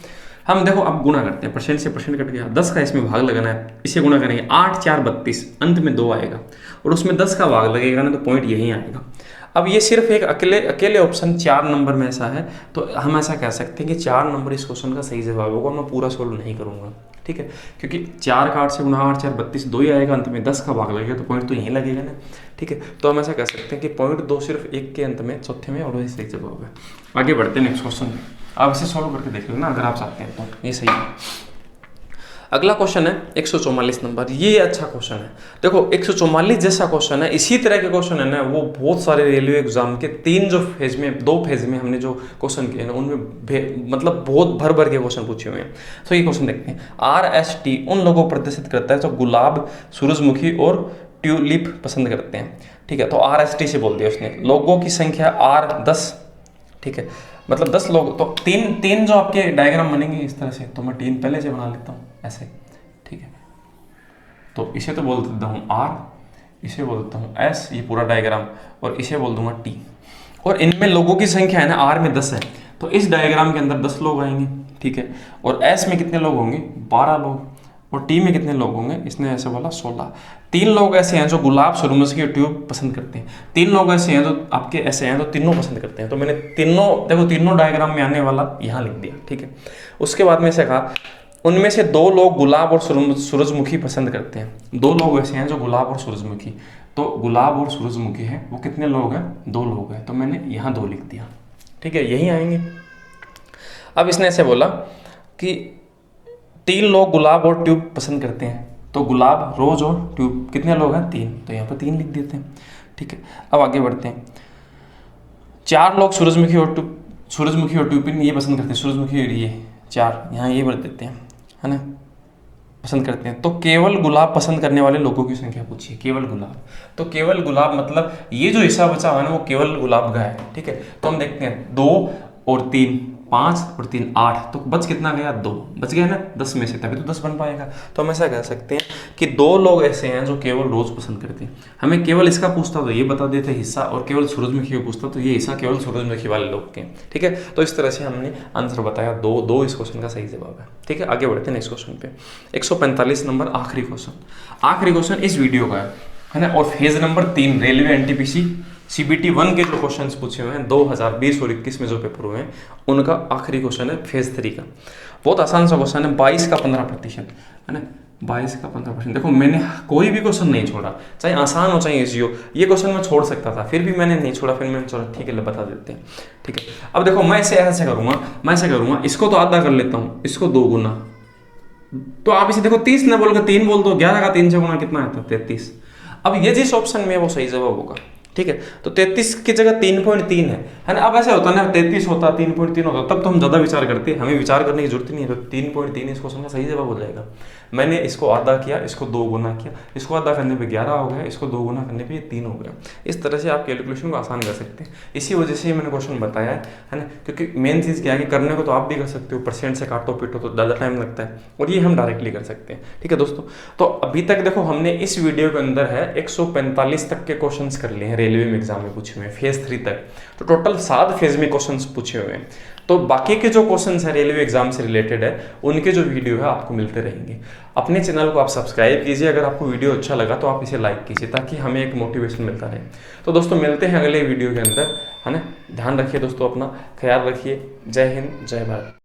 हम देखो अब गुणा करते हैं, परसेंट से परसेंट कट गया, 10 का इसमें भाग लगाना है, इसे गुणा करेंगे, 8 4 32, अंत में 2 आएगा और उसमें 10 का भाग लगेगा ना, तो पॉइंट यहीं आएगा। अब ये सिर्फ एक अकेले ऑप्शन 4 नंबर में ऐसा है, तो हम ऐसा कह सकते हैं कि 4 नंबर इस क्वेश्चन का सही जवाब होगा। मैं पूरा सोल्व नहीं करूँगा, ठीक है, क्योंकि 4 का 8 से गुणा, 8 4 32, 2 ही आएगा, अंत में 10 का भाग लगेगा, तो पॉइंट तो यहीं लगेगा ना। ठीक है, तो हम ऐसा कह सकते हैं कि पॉइंट 2 सिर्फ 1 के अंत में, चौथे में, और वही सही जवाब है। आगे बढ़ते हैं नेक्स्ट क्वेश्चन में, आप इसे सॉल्व करके देख लेना अगर आप चाहते हैं तो, ये सही है। अगला क्वेश्चन है 144 नंबर। ये अच्छा क्वेश्चन है। देखो 144 जैसा क्वेश्चन है, इसी तरह के क्वेश्चन है ना वो बहुत सारे रेलवे एग्जाम के दो फेज में हमने जो क्वेश्चन किए ना उनमें मतलब बहुत भर भर के क्वेश्चन पूछे हुए हैं। तो ये क्वेश्चन देखते हैं। RST उन लोगों को प्रदर्शित करता है जो गुलाब, सूरजमुखी और ट्यूलिप पसंद करते हैं। ठीक है, तो RST से बोल दिया उसने। लोगों की संख्या R10। ठीक है, मतलब 10 लोग। तो तीन जो आपके डायग्राम बनेंगे इस तरह से, तो मैं 3 पहले से बना लेता हूँ ऐसे। ठीक है, तो इसे तो बोल देता हूँ R, इसे बोल देता हूँ S, ये पूरा डायग्राम, और इसे बोल दूंगा T। और इनमें लोगों की संख्या है ना, R में 10 है, तो इस डायग्राम के अंदर 10 लोग आएंगे। ठीक है, और S में कितने लोग होंगे? 12 लोग। और T में कितने लोग होंगे? इसने ऐसे बोला 16। 3 लोग ऐसे हैं जो गुलाब, सूरजमुखी और ट्यूब पसंद करते हैं। 3 लोग ऐसे हैं जो आपके ऐसे हैं जो तीनों पसंद करते हैं। तो मैंने तीनों डायग्राम में आने वाला यहाँ लिख दिया। ठीक है, उसके बाद में से कहा उनमें से 2 लोग गुलाब और सूरजमुखी पसंद करते हैं। 2 लोग ऐसे हैं जो गुलाब और सूरजमुखी, तो गुलाब और सूरजमुखी है वो कितने लोग हैं? 2 लोग हैं। तो मैंने यहाँ 2 लिख दिया। ठीक है, यही आएंगे। अब इसने ऐसे बोला कि 3 लोग गुलाब और ट्यूब पसंद करते हैं, तो गुलाब, रोज और ट्यूब कितने लोग हैं? 3, तो यहाँ पर 3 लिख देते हैं। ठीक है, अब आगे बढ़ते हैं। 4 लोग सूरजमुखी और ट्यूपिन ये पसंद करते हैं, सूरजमुखी और ये 4 यहाँ ये बढ़ देते हैं, है ना, पसंद करते हैं। तो केवल गुलाब पसंद करने वाले लोगों की संख्या पूछिए। केवल गुलाब, तो केवल गुलाब मतलब ये जो हिस्सा बचा हुआ है ना वो केवल गुलाब का है। ठीक है, तो हम देखते हैं 2 और 3, 5 और 3 8, तो बच कितना गया? 2 बच गया ना 10 में से, तभी तो 10 बन पाएगा। तो हम ऐसा कह सकते हैं कि 2 लोग ऐसे हैं जो केवल रोज पसंद करते हैं। हमें केवल इसका पूछता तो ये बता देते हिस्सा, और केवल सूरजमुखी को पूछता तो ये हिस्सा केवल सूरजमुखी वाले लोग के। ठीक है, तो इस तरह से हमने आंसर बताया। 2 इस क्वेश्चन का सही जवाब है। ठीक है, आगे बढ़ते हैं नेक्स्ट क्वेश्चन पे। 145 नंबर, आखिरी क्वेश्चन इस वीडियो का है ना, और phase number 3 railway NTPC CBT 1 के जो क्वेश्चंस पूछे हुए हैं 2020 और 21 में जो पेपर हुए हैं उनका आखिरी क्वेश्चन है फेज 3 का। बहुत आसान सा क्वेश्चन है, 22 का 15% है ना, 22 का 15%। देखो मैंने कोई भी क्वेश्चन नहीं छोड़ा, चाहे आसान हो चाहे ईजी हो। ये क्वेश्चन मैं छोड़ सकता था, फिर भी मैंने नहीं छोड़ा। फिर मैंने चलो ठीक है बता देते हैं। ठीक है, अब देखो मैं ऐसे करूँगा, इसको तो आधा कर लेता हूँ, इसको 2 गुना, तो आप इसे देखो 30 न बोल के 3 बोल दो, 11 का 3 से गुना कितना आता है? 33। अब ये जिस ऑप्शन में है वो सही जवाब होगा। ठीक है, तो 33 की जगह 3.3 है ना। अब ऐसे होता है ना, 33 होता, 3.3 होता, तब तो हम ज़्यादा विचार करते हैं, हमें विचार करने की जरूरत ही नहीं है। तो 3.3 इस क्वेश्चन का सही जवाब हो जाएगा। मैंने इसको आधा किया, इसको 2 गुना किया, इसको आधा करने पे 11 हो गया, इसको 2 गुना करने पे 3 हो गया। इस तरह से आप कैलकुलेशन को आसान कर सकते हैं। इसी वजह से मैंने क्वेश्चन बताया है ना, क्योंकि मेन चीज़ क्या है कि करने को तो आप भी कर सकते हो, परसेंट से काटो पीटो तो ज़्यादा टाइम लगता है, और ये हम डायरेक्टली कर सकते हैं। ठीक है दोस्तों, तो अभी तक देखो हमने इस वीडियो के अंदर है 145 तक के क्वेश्चन कर लिए हैं, रेलवे में एग्जाम में पूछे हुए हैं फेज 3 तक। तो टोटल 7 फेज में क्वेश्चंस पूछे हुए हैं। तो बाकी के जो क्वेश्चंस है रेलवे एग्जाम से रिलेटेड है, उनके जो वीडियो है आपको मिलते रहेंगे। अपने चैनल को आप सब्सक्राइब कीजिए, अगर आपको वीडियो अच्छा लगा तो आप इसे लाइक कीजिए, ताकि हमें एक मोटिवेशन मिलता रहे। तो दोस्तों मिलते हैं अगले वीडियो के अंदर, है ना। ध्यान रखिए दोस्तों, अपना ख्याल रखिए। जय हिंद, जय भारत।